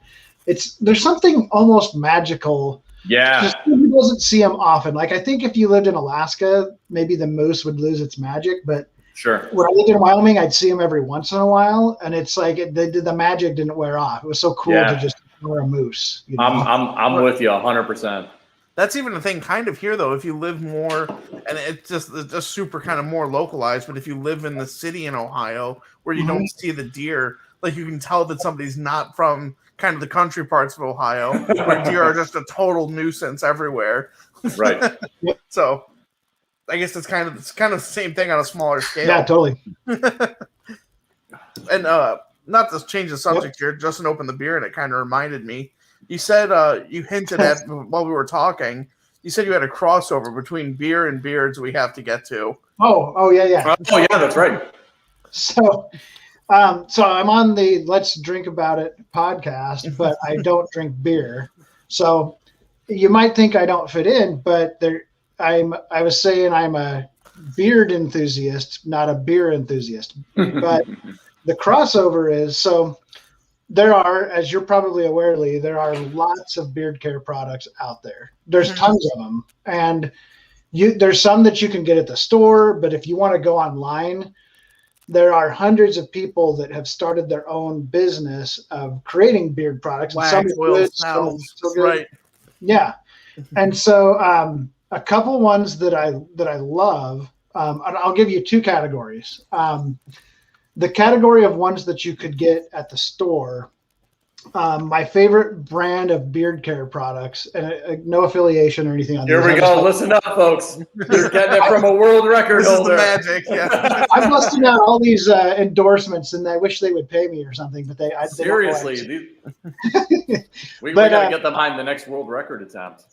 There's something almost magical. Yeah. Just who doesn't see them often. Like I think if you lived in Alaska, maybe the moose would lose its magic. But sure, when I lived in Wyoming, I'd see them every once in a while, and it's like the magic didn't wear off. It was so cool to just ignore a moose. You know? I'm with you 100%. That's even a thing kind of here, though. If you live more, and it's just super kind of more localized, but if you live in the city in Ohio where you don't see the deer, like you can tell that somebody's not from kind of the country parts of Ohio where deer are just a total nuisance everywhere. Right. So I guess it's kind of the same thing on a smaller scale. Yeah, totally. And not to change the subject here, Justin opened the beer and it kind of reminded me. You said you hinted at while we were talking. You said you had a crossover between beer and beards we have to get to. Oh yeah. Oh yeah, that's right. So So I'm on the Let's Drink About It podcast, but I don't drink beer. So you might think I don't fit in, but I was saying I'm a beard enthusiast, not a beer enthusiast. But the crossover is, so there are, as you're probably aware, Lee, there are lots of beard care products out there. There's tons of them. And there's some that you can get at the store, but if you want to go online, there are hundreds of people that have started their own business of creating beard products. Wax, and some are oil, good, some are smells, so good. right. Yeah. And so a couple ones that I love, and I'll give you two categories. The category of ones that you could get at the store, my favorite brand of beard care products, and no affiliation or anything on Here these. we go. Listen up, folks. You're getting it from a world record This is holder. the magic. Yeah. I'm busting out all these endorsements, and I wish they would pay me or something, but they Seriously, we But, gotta get them behind the next world record attempt.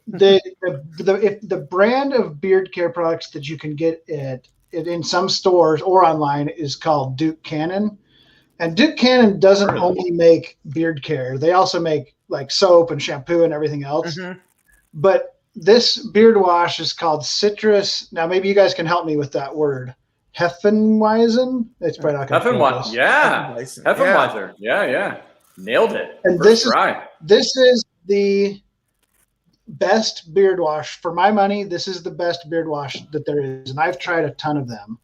the brand of beard care products that you can get in some stores or online is called Duke Cannon. And Duke Cannon doesn't only make beard care. They also make like soap and shampoo and everything else. Mm-hmm. But this beard wash is called Citrus. Now, maybe you guys can help me with that word. Heffenweisen? It's probably not going to Heffenweisen. Yeah. Heffenweiser. Yeah. Nailed it. And this is the best beard wash. For my money, this is the best beard wash that there is. And I've tried a ton of them.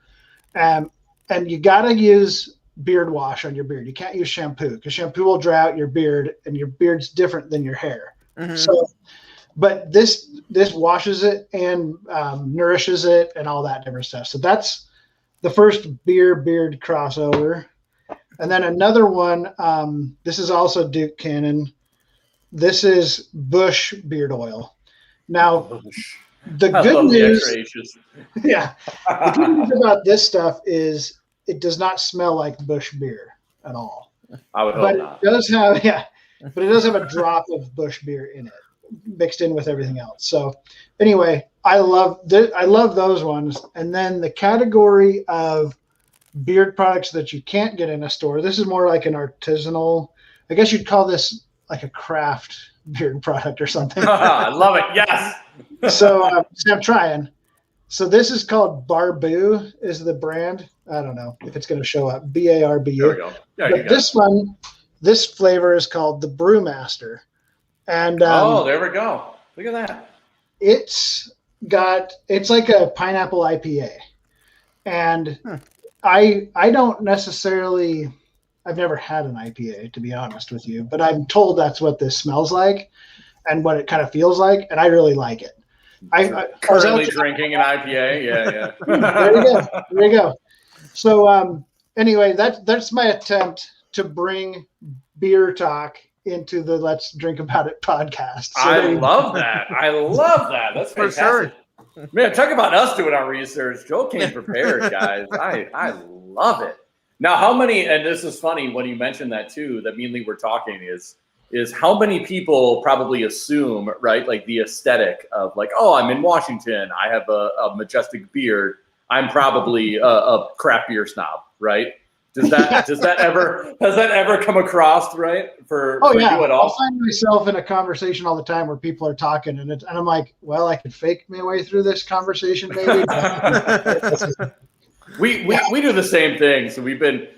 And you got to use beard wash on your beard. You can't use shampoo because shampoo will dry out your beard, and your beard's different than your hair. Mm-hmm. So, but this washes it and nourishes it and all that different stuff. So that's the first beard crossover. And then another one, this is also Duke Cannon. This is Bush beard oil. Now, the good news, yeah, the good news about this stuff is it does not smell like Bush beer at all. I would hope not. It does have, but it does have a drop of Bush beer in it, mixed in with everything else. So, anyway, I love those ones. And then the category of beard products that you can't get in a store. This is more like an artisanal. I guess you'd call this like a craft beard product or something. I love it. Yes. So I'm trying. So this is called Barbu is the brand. I don't know if it's going to show up. Barbu. There we go. Yeah, but this flavor is called the Brewmaster. And there we go. Look at that. It's like a pineapple IPA. And I don't necessarily, I've never had an IPA, to be honest with you, but I'm told that's what this smells like and what it kind of feels like. And I really like it. I currently drinking an IPA. Yeah. There you go. So anyway, that's my attempt to bring beer talk into the Let's Drink About It podcast. So I love that. That's fantastic. For sure. Man, talk about us doing our research. Joe came prepared, guys. I love it. Now, how many, and this is funny when you mentioned that too, that me and Lee were talking is how many people probably assume, right, like the aesthetic of like, oh, I'm in Washington, I have a majestic beard, I'm probably a craft beer snob, right? Has that ever come across, right? For you at all? I'll find myself in a conversation all the time where people are talking, and I'm like, well, I could fake my way through this conversation, maybe. We do the same thing. So we've been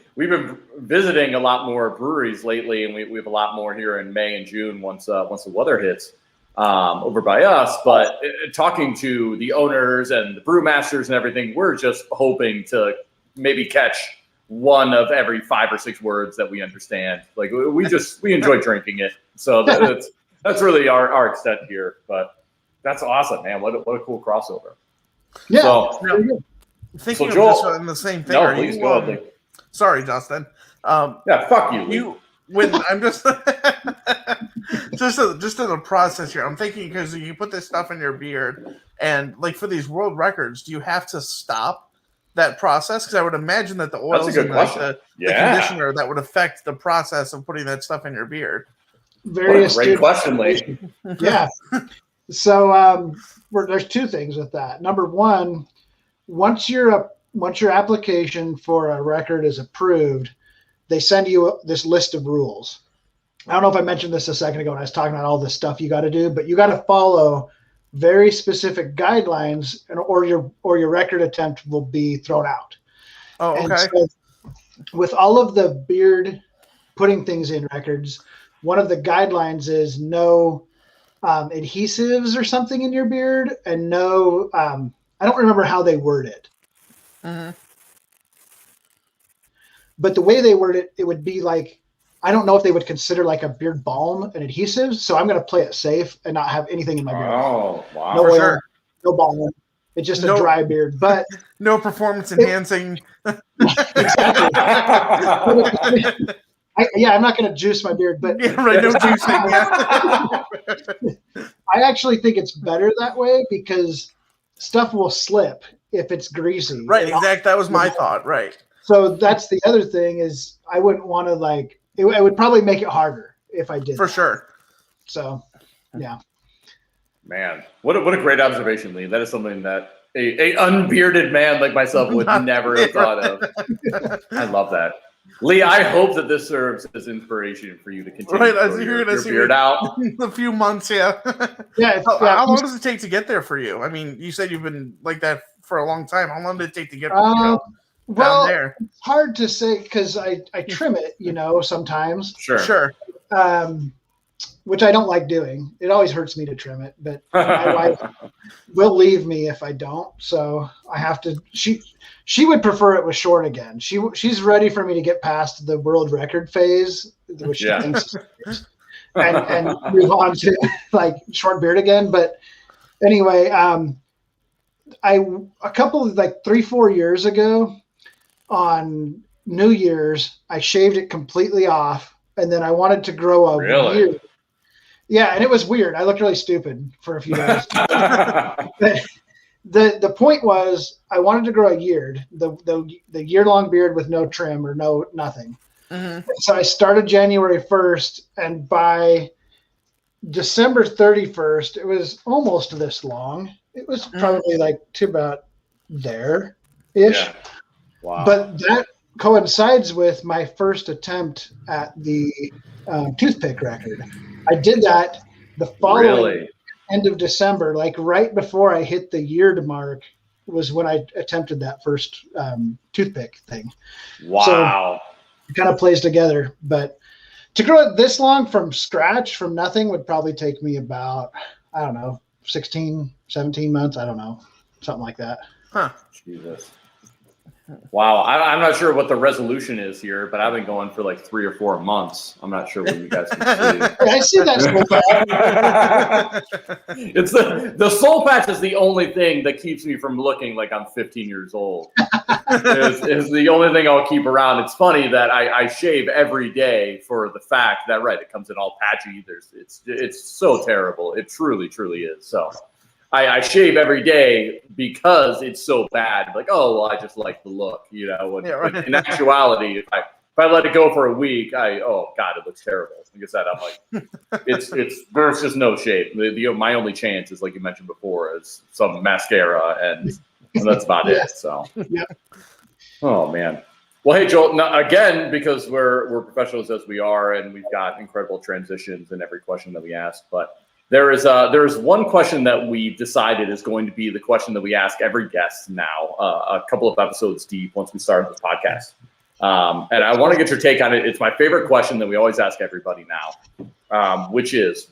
visiting a lot more breweries lately, and we have a lot more here in May and June once the weather hits over by us. But talking to the owners and the brewmasters and everything, we're just hoping to maybe catch one of every 5 or 6 words that we understand. Like we enjoy drinking it. So that's really our extent here. But that's awesome, man. What a cool crossover. Yeah. So, thinking of this one, the same thing. No, please go ahead. Sorry, Justin. Fuck you. You when I'm just just in the process here. I'm thinking because you put this stuff in your beard, and like for these world records, do you have to stop that process? Because I would imagine that the oils and the conditioner that would affect the process of putting that stuff in your beard. Very great question, Lee. Yeah. So there's 2 things with that. Number one, once you're once your application for a record is approved, they send you this list of rules. I don't know if I mentioned this a second ago when I was talking about all this stuff you got to do, but you got to follow very specific guidelines, or your record attempt will be thrown out. Oh, okay. And so with all of the beard putting things in records, one of the guidelines is no adhesives or something in your beard, and no, I don't remember how they word it. Mm-hmm. But the way they word it, it would be like, I don't know if they would consider like a beard balm an adhesive, so I'm going to play it safe and not have anything in my beard. Oh, wow. No For oil, sure. no balm. It's just a dry beard. But no performance enhancing. exactly. I'm not going to juice my beard, but Yeah, right, no juicing. Yeah. I actually think it's better that way because stuff will slip if it's greasy. Right, exactly. That was my thought. Right. So that's the other thing is I wouldn't want to like it would probably make it harder if I did for that. Sure. So, yeah. Man, what a great observation, Lee. That is something that a unbearded man like myself would never have thought of. I love that. Lee, I hope that this serves as inspiration for you to continue to grow your beard out. A few months, yeah. Yeah. How long does it take to get there for you? I mean, you said you've been like that for a long time. How long did it take to get down there? It's hard to say because I trim it, sometimes. Sure. Which I don't like doing. It always hurts me to trim it, but my wife will leave me if I don't. So I have to. She would prefer it was short again. She's ready for me to get past the world record phase, which she thinks is, and move on to like short beard again. But anyway, a couple of like 3-4 years ago on New Year's, I shaved it completely off, and then I wanted to grow a beard. Yeah, and it was weird. I looked really stupid for a few days. The point was I wanted to grow a beard, the year-long beard with no trim or nothing. Mm-hmm. So I started January 1st, and by December 31st, it was almost this long. It was probably like to about there-ish. Yeah. Wow. But that coincides with my first attempt at the toothpick record. I did that the following end of December, like right before I hit the year mark was when I attempted that first toothpick thing. Wow. So it kind of plays together. But to grow it this long from scratch, from nothing, would probably take me about, 16, 17 months. I don't know. Something like that. Huh. Jesus. Wow, I'm not sure what the resolution is here, but I've been going for like 3 or 4 months. I'm not sure what you guys can see. I see that soul patch. It's the soul patch is the only thing that keeps me from looking like I'm 15 years old. is the only thing I'll keep around. It's funny that I shave every day for the fact that it comes in all patchy. It's so terrible. It truly is. So I shave every day because it's so bad. Like, oh, well, I just like the look, But in actuality, if I let it go for a week, oh God, it looks terrible. Like I said, I'm like, there's just no shape. My only chance is, like you mentioned before, is some mascara, and that's about it. So, Oh man. Well, hey Joel. Now, again, because we're professionals as we are, and we've got incredible transitions in every question that we ask, but. There's one question that we decided is going to be the question that we ask every guest now, a couple of episodes deep once we started this podcast. And I want to get your take on it. It's my favorite question that we always ask everybody now, which is,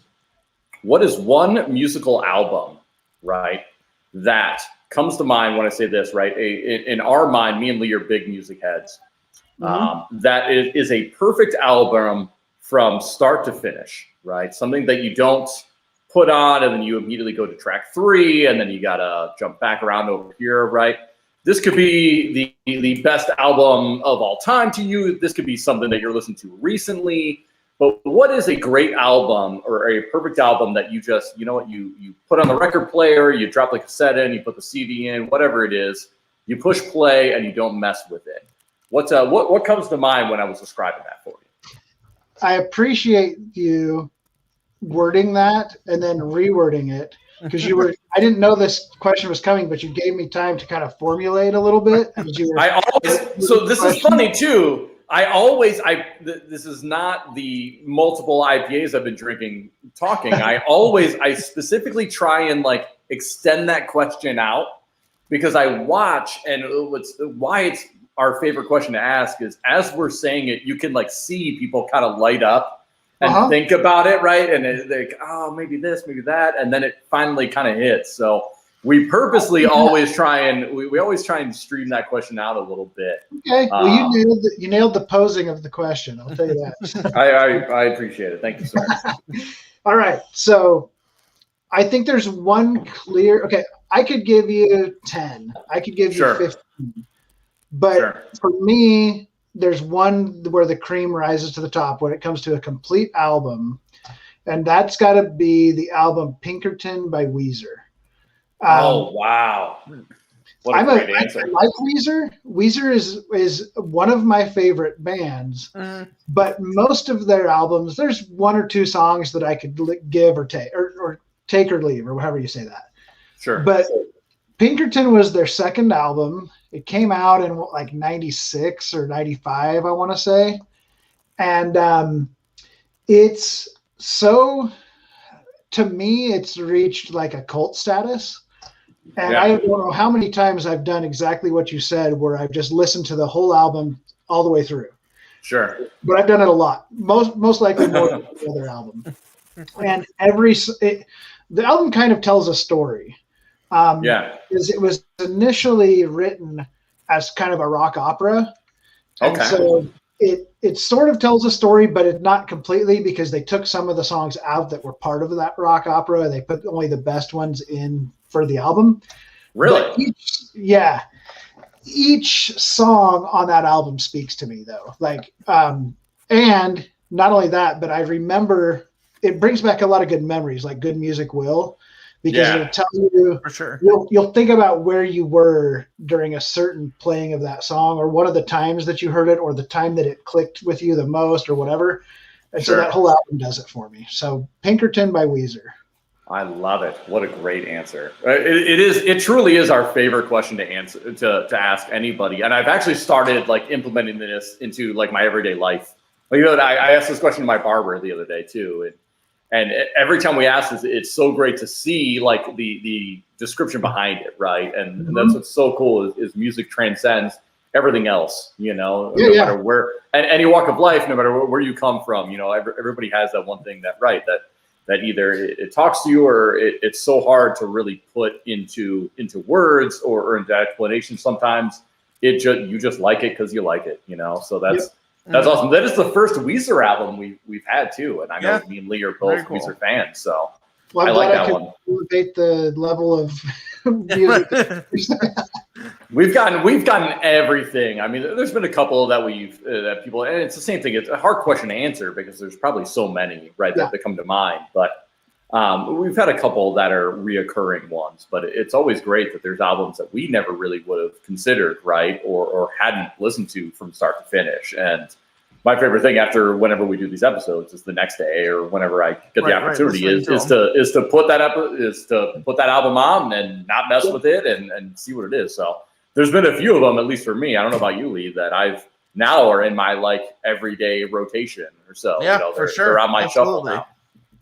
what is one musical album, right, that comes to mind when I say this, right? In our mind, me and Lee are big music heads. That is a perfect album from start to finish, right? Something that you don't put on and then you immediately go to track 3 and then you gotta jump back around over here, right? This could be the best album of all time to you. This could be something that you're listening to recently. But what is a great album or a perfect album that you just, you put on the record player, you drop the cassette in, you put the CD in, whatever it is, you push play and you don't mess with it. What comes to mind when I was describing that for you? I appreciate you wording that and then rewording it because I didn't know this question was coming, but you gave me time to kind of formulate a little bit. As you were So this is funny too. This is not the multiple IPAs I've been drinking talking. I specifically try and like extend that question out because I watch, and why it's our favorite question to ask is as we're saying it, you can like see people kind of light up and think about it, right? And they're like, oh, maybe this, maybe that, and then it finally kind of hits. So we purposely always try and stream that question out a little bit. Okay, well, you nailed the posing of the question. I'll tell you that. I appreciate it. Thank you so much. All right, so I think there's one clear. Okay, I could give you 10. I could give you 15. But for me, there's one where the cream rises to the top when it comes to a complete album, and that's got to be the album Pinkerton by Weezer. Oh, wow. What a great answer. I like Weezer. Weezer is one of my favorite bands, but most of their albums, there's one or two songs that I could give or take, or take or leave, or however you say that. Sure. But Pinkerton was their second album. It came out in like 96 or 95, I want to say. And it's so, to me, it's reached like a cult status. And I don't know how many times I've done exactly what you said, where I've just listened to the whole album all the way through. Sure. But I've done it a lot, most likely more than the other album. And the album kind of tells a story. Because it was initially written as kind of a rock opera. And so it sort of tells a story, but it not completely, because they took some of the songs out that were part of that rock opera. They put only the best ones in for the album. Really? Each song on that album speaks to me, though. Like, and not only that, but I remember it brings back a lot of good memories, like good music will. Because it'll tell you, for sure, you'll think about where you were during a certain playing of that song, or one of the times that you heard it, or the time that it clicked with you the most, or whatever. And so that whole album does it for me. So Pinkerton by Weezer. I love it. What a great answer. It truly is our favorite question to answer, to ask anybody. And I've actually started like implementing this into like my everyday life. Like, you know, I asked this question to my barber the other day too. And every time we ask this, it's so great to see like the description behind it, right? And that's what's so cool is music transcends everything else, you know, no matter where, and any walk of life, no matter where you come from, you know, everybody has that one thing that either it talks to you, or it's so hard to really put into words or into explanation. Sometimes you just like it because you like it, you know. So that's awesome. That is the first Weezer album we've had too, and I know me and Lee are both Weezer fans, so I like that one. Elevate the level of music. We've gotten everything. I mean, there's been a couple that that people, and it's the same thing. It's a hard question to answer because there's probably so many, right, that come to mind. But we've had a couple that are reoccurring ones. But it's always great that there's albums that we never really would have considered, right, or hadn't listened to from start to finish. And my favorite thing after whenever we do these episodes is the next day or whenever I get the opportunity is to put that album on and not mess with it and see what it is. So there's been a few of them, at least for me. I don't know about you, Lee, that I've now are in my like everyday rotation or so. Yeah, you know, for sure. They're on my shuffle now.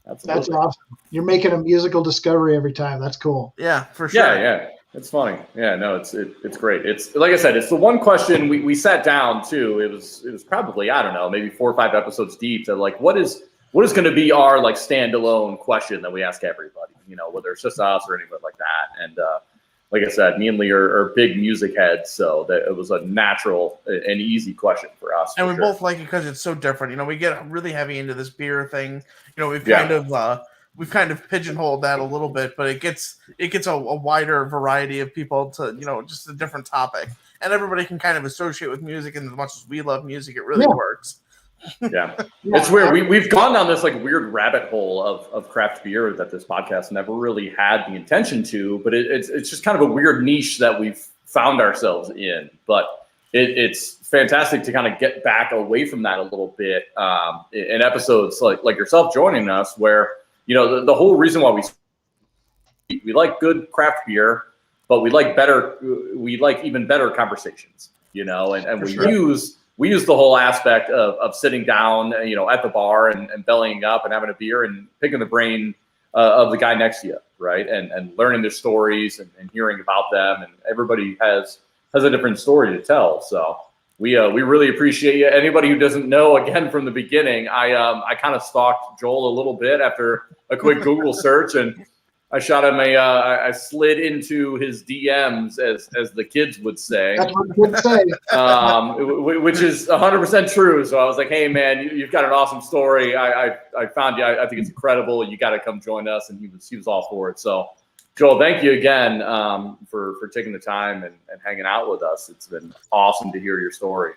That's awesome. You're making a musical discovery every time. That's cool. Yeah, for sure. Yeah. It's funny. Yeah, no, it's great. It's like I said, it's the one question we sat down too. It was probably, I don't know, maybe 4 or 5 episodes deep to like, what is going to be our like standalone question that we ask everybody, you know, whether it's just us or anybody like that. And like I said, me and Lee are big music heads, so that it was a natural and easy question for us. And we both like it because it's so different. You know, we get really heavy into this beer thing. You know, we've kind of pigeonholed that a little bit, but it gets a wider variety of people to, you know, just a different topic, and everybody can kind of associate with music. And as much as we love music, it really works. Yeah, it's weird. We've gone down this like weird rabbit hole of craft beer that this podcast never really had the intention to, but it's just kind of a weird niche that we've found ourselves in. But it's fantastic to kind of get back away from that a little bit in episodes like yourself joining us, where, you know, the whole reason why we we like good craft beer, but we like even better conversations, and we use the whole aspect of sitting down, at the bar and bellying up and having a beer and picking the brain of the guy next to you, right? And learning their stories and hearing about them. And everybody has a different story to tell. So we really appreciate you. Anybody who doesn't know, again, from the beginning, I kind of stalked Joel a little bit after a quick Google search, and I shot him I slid into his DMs, as the kids would say. That's what I would say. Which is 100% true. So I was like, hey, man, you've got an awesome story. I found you. I think it's incredible. You got to come join us. And he was all for it. So, Joel, thank you again for taking the time and hanging out with us. It's been awesome to hear your story.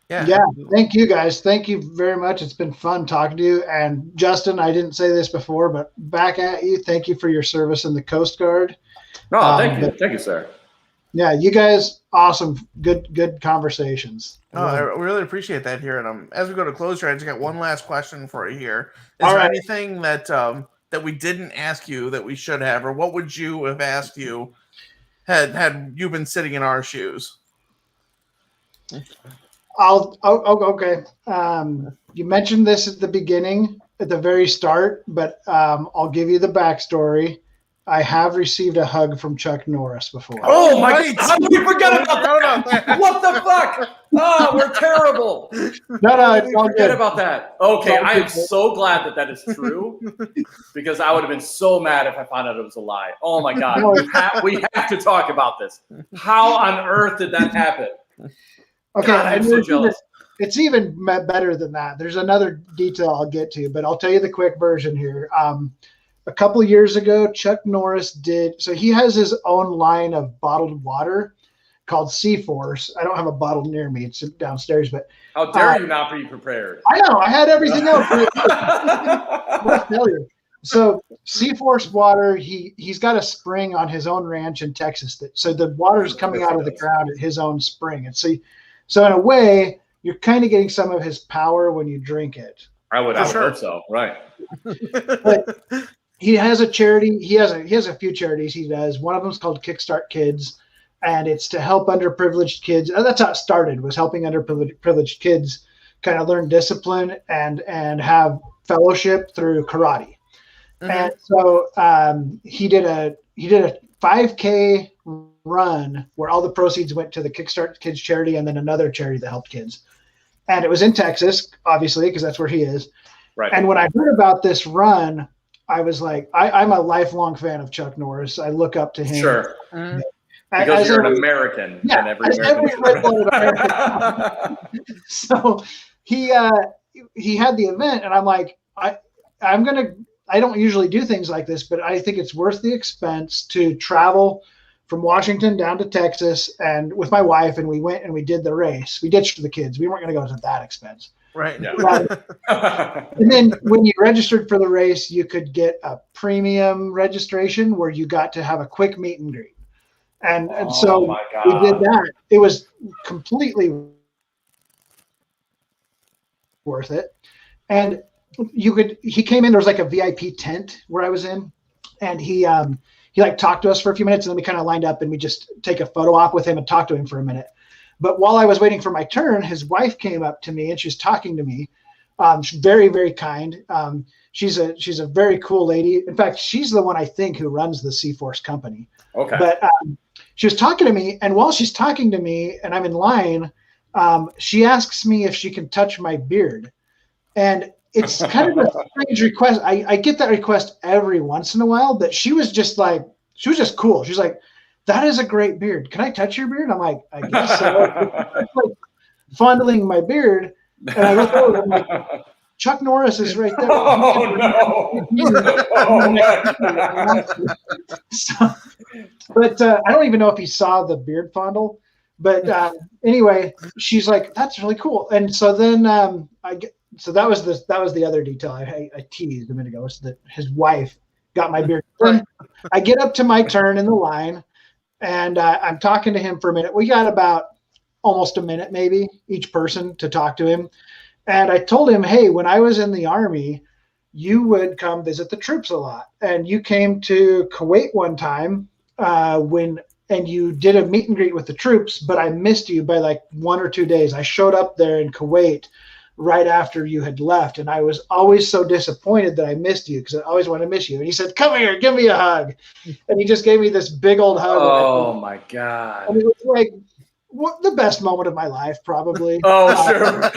Yeah. Thank you, guys. Thank you very much. It's been fun talking to you. And Justin, I didn't say this before, but back at you. Thank you for your service in the Coast Guard. Oh, thank you. Thank you, sir. Yeah, you guys, awesome. Good conversations. Oh, I really appreciate that here. And as we go to closure, I just got one last question for you here. Is there anything that we didn't ask you that we should have, or what would you have asked you had you been sitting in our shoes? Okay. You mentioned this at the beginning, at the very start, but I'll give you the backstory. I have received a hug from Chuck Norris before. Oh my God! How did we forget about that? What the fuck? Oh, we're terrible. No, it's all forget good. about that. Okay, I am so glad that is true, because I would have been so mad if I found out it was a lie. Oh my God, we have to talk about this. How on earth did that happen? Okay, God, I'm so jealous. It's even better than that. There's another detail I'll get to, but I'll tell you the quick version here. A couple of years ago, Chuck Norris he has his own line of bottled water called C-Force. I don't have a bottle near me. It's downstairs, but how dare you not be prepared? I know. I had everything else. Let's tell you. So C-Force water, he's got a spring on his own ranch in Texas. So the water is coming out of the ground at his own spring. And so in a way, you're kind of getting some of his power when you drink it. I would hope so. Right. But he has a charity. He has a few charities he does. One of them is called Kickstart Kids, and it's to help underprivileged kids. That's how it started, was helping underprivileged kids kind of learn discipline and have fellowship through karate. Mm-hmm. And so he did a 5K run where all the proceeds went to the Kickstart Kids charity and then another charity that helped kids. And it was in Texas, obviously, because that's where he is. Right. And when I heard about this run, I was like, I'm a lifelong fan of Chuck Norris. I look up to him. Sure. Mm-hmm. Because you're an American. Yeah, and every American. So he had the event, and I'm like, I don't usually do things like this, but I think it's worth the expense to travel from Washington down to Texas and with my wife, and we went and we did the race. We ditched the kids. We weren't going to go to that expense. Right. Yeah. And then when you registered for the race, you could get a premium registration where you got to have a quick meet and greet. And so we did that. It was completely worth it. And he came in, there was like a VIP tent where I was in, and he like talked to us for a few minutes, and then we kind of lined up and we just take a photo op with him and talk to him for a minute. But while I was waiting for my turn, his wife came up to me and she's talking to me. She's very, very kind. She's a very cool lady. In fact, she's the one I think who runs the C-Force company. Okay. But she was talking to me, and while she's talking to me and I'm in line, she asks me if she can touch my beard. And it's kind of a strange request. I get that request every once in a while, but she was just cool. She's like, "That is a great beard. Can I touch your beard?" I'm like, "I guess so." I'm like fondling my beard, and I look over, I'm like, Chuck Norris is right there. Oh no! But I don't even know if he saw the beard fondle. But anyway, she's like, "That's really cool." And so then so that was the other detail I teased a minute ago, was that his wife got my beard. Then I get up to my turn in the line, and I'm talking to him for a minute. We got about almost a minute, maybe, each person to talk to him. And I told him, "Hey, when I was in the Army, you would come visit the troops a lot. And you came to Kuwait one time and you did a meet and greet with the troops, but I missed you by like 1 or 2 days. I showed up there in Kuwait right after you had left, and I was always so disappointed that I missed you because I always wanted to miss you. And he said, "Come here, give me a hug," and he just gave me this big old hug. Oh my God! And it was like the best moment of my life, probably. Oh sure.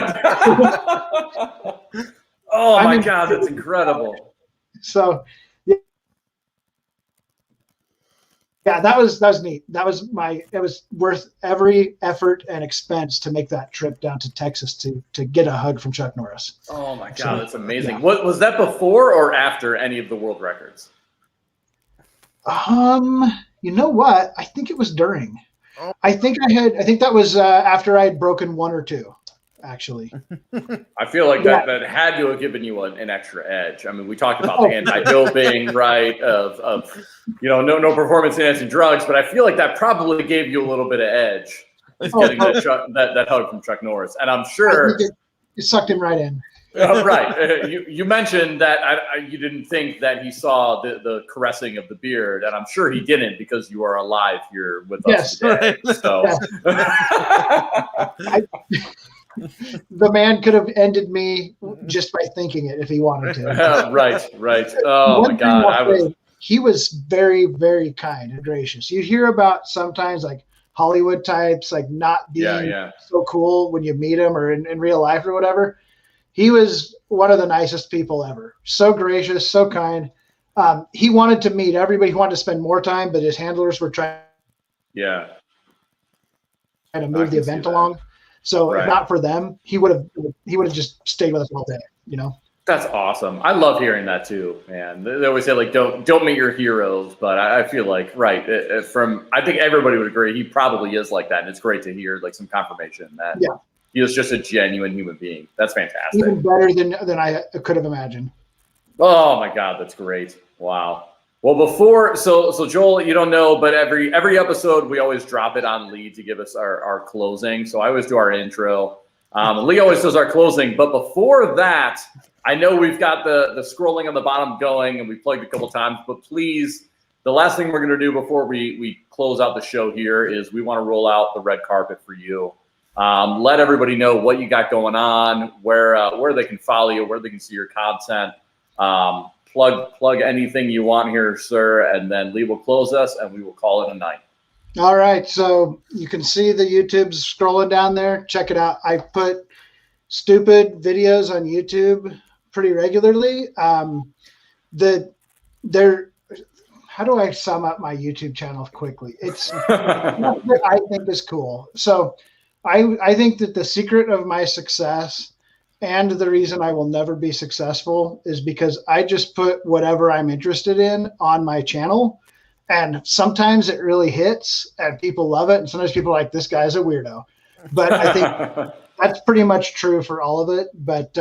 Oh my God, that's incredible. So. Yeah, that was neat. It was worth every effort and expense to make that trip down to Texas to get a hug from Chuck Norris. Oh my God, that's amazing. Yeah. What was that before or after any of the world records? You know what? I think it was during. I think that was after I had broken 1 or 2. Actually, I feel like that had to have given you an extra edge. I mean, we talked about the anti-doping, right? Of no performance enhancing drugs, but I feel like that probably gave you a little bit of edge. Getting that hug from Chuck Norris, and I'm sure it sucked him right in. Right. You mentioned that you didn't think that he saw the caressing of the beard, and I'm sure he didn't because you are alive here with us today. Right. So. The man could have ended me just by thinking it if he wanted to. Right. Oh my God. He was very, very kind and gracious. You hear about sometimes like Hollywood types, like not being so cool when you meet them or in real life or whatever. He was one of the nicest people ever. So gracious, so kind. He wanted to meet everybody. He wanted to spend more time, but his handlers were trying to move the event along. So if not for them, he would have just stayed with us all day, That's awesome. I love hearing that too, man. They always say like don't meet your heroes, but I feel like I think everybody would agree he probably is like that, and it's great to hear like some confirmation that he was just a genuine human being. That's fantastic. Even better than I could have imagined. Oh my God, that's great! Wow. Well, so Joel, you don't know, but every episode we always drop it on Lee to give us our closing. So I always do our intro. Lee always does our closing, but before that, I know we've got the scrolling on the bottom going, and we plugged a couple times. But please, the last thing we're going to do before we close out the show here is we want to roll out the red carpet for you. Let everybody know what you got going on, where they can follow you, where they can see your content. Plug anything you want here, sir, and then Lee will close us, and we will call it a night. All right, so you can see the YouTube's scrolling down there. Check it out. I put stupid videos on YouTube pretty regularly. How do I sum up my YouTube channel quickly? It's what I think is cool. So I think that the secret of my success and the reason I will never be successful is because I just put whatever I'm interested in on my channel. And sometimes it really hits and people love it. And sometimes people are like, this guy's a weirdo. But I think that's pretty much true for all of it. But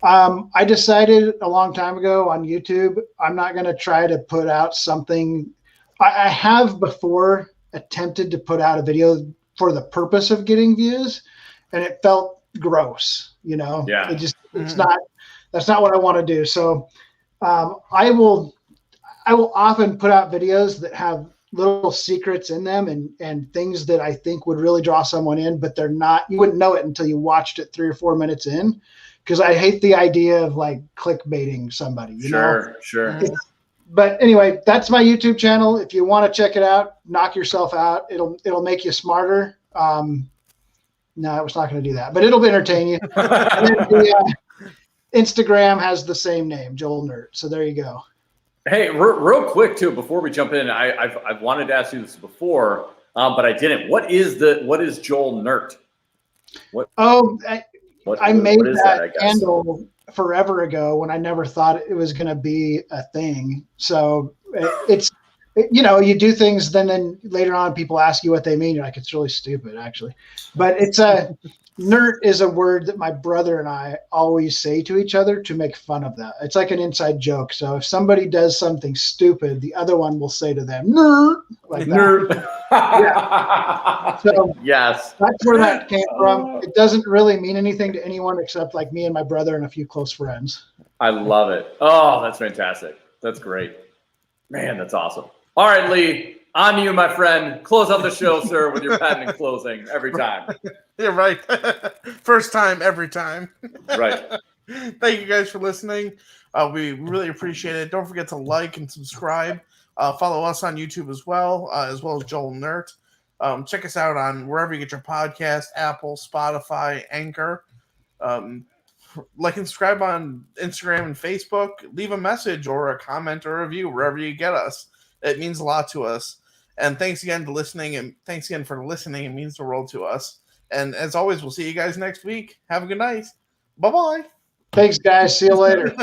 I decided a long time ago on YouTube, I'm not going to try to put out something. I have before attempted to put out a video for the purpose of getting views, and it felt gross, Yeah. That's not what I want to do. So I will often put out videos that have little secrets in them and things that I think would really draw someone in, but they're not, you wouldn't know it until you watched it 3 or 4 minutes in, because I hate the idea of like clickbaiting somebody, you know? Sure. But anyway, that's my YouTube channel. If you want to check it out, knock yourself out. It'll make you smarter. No, I was not going to do that, but it'll entertain you. And then the Instagram has the same name, Joel Nert. So there you go. Hey, real quick too, before we jump in, I've wanted to ask you this before, but I didn't. What is Joel Nert? I made that handle forever ago when I never thought it was going to be a thing. So you do things, then later on people ask you what they mean. You're like, it's really stupid, actually. But nerd is a word that my brother and I always say to each other to make fun of that. It's like an inside joke. So if somebody does something stupid, the other one will say to them, nerd. like that. Nerd. So yes. that's where that came from. It doesn't really mean anything to anyone except like me and my brother and a few close friends. I love it. Oh, that's fantastic. That's great. Man, that's awesome. All right, Lee, on you, my friend. Close out the show, sir, with your patent closing every time. Yeah, right. First time, every time. Right. Thank you guys for listening. We really appreciate it. Don't forget to like and subscribe. Follow us on YouTube as well as Joel Nert. Check us out on wherever you get your podcast, Apple, Spotify, Anchor. Like and subscribe on Instagram and Facebook. Leave a message or a comment or a review wherever you get us. It means a lot to us. And thanks again for listening. And thanks again for listening. It means the world to us. And as always, we'll see you guys next week. Have a good night. Bye-bye. Thanks, guys. See you later.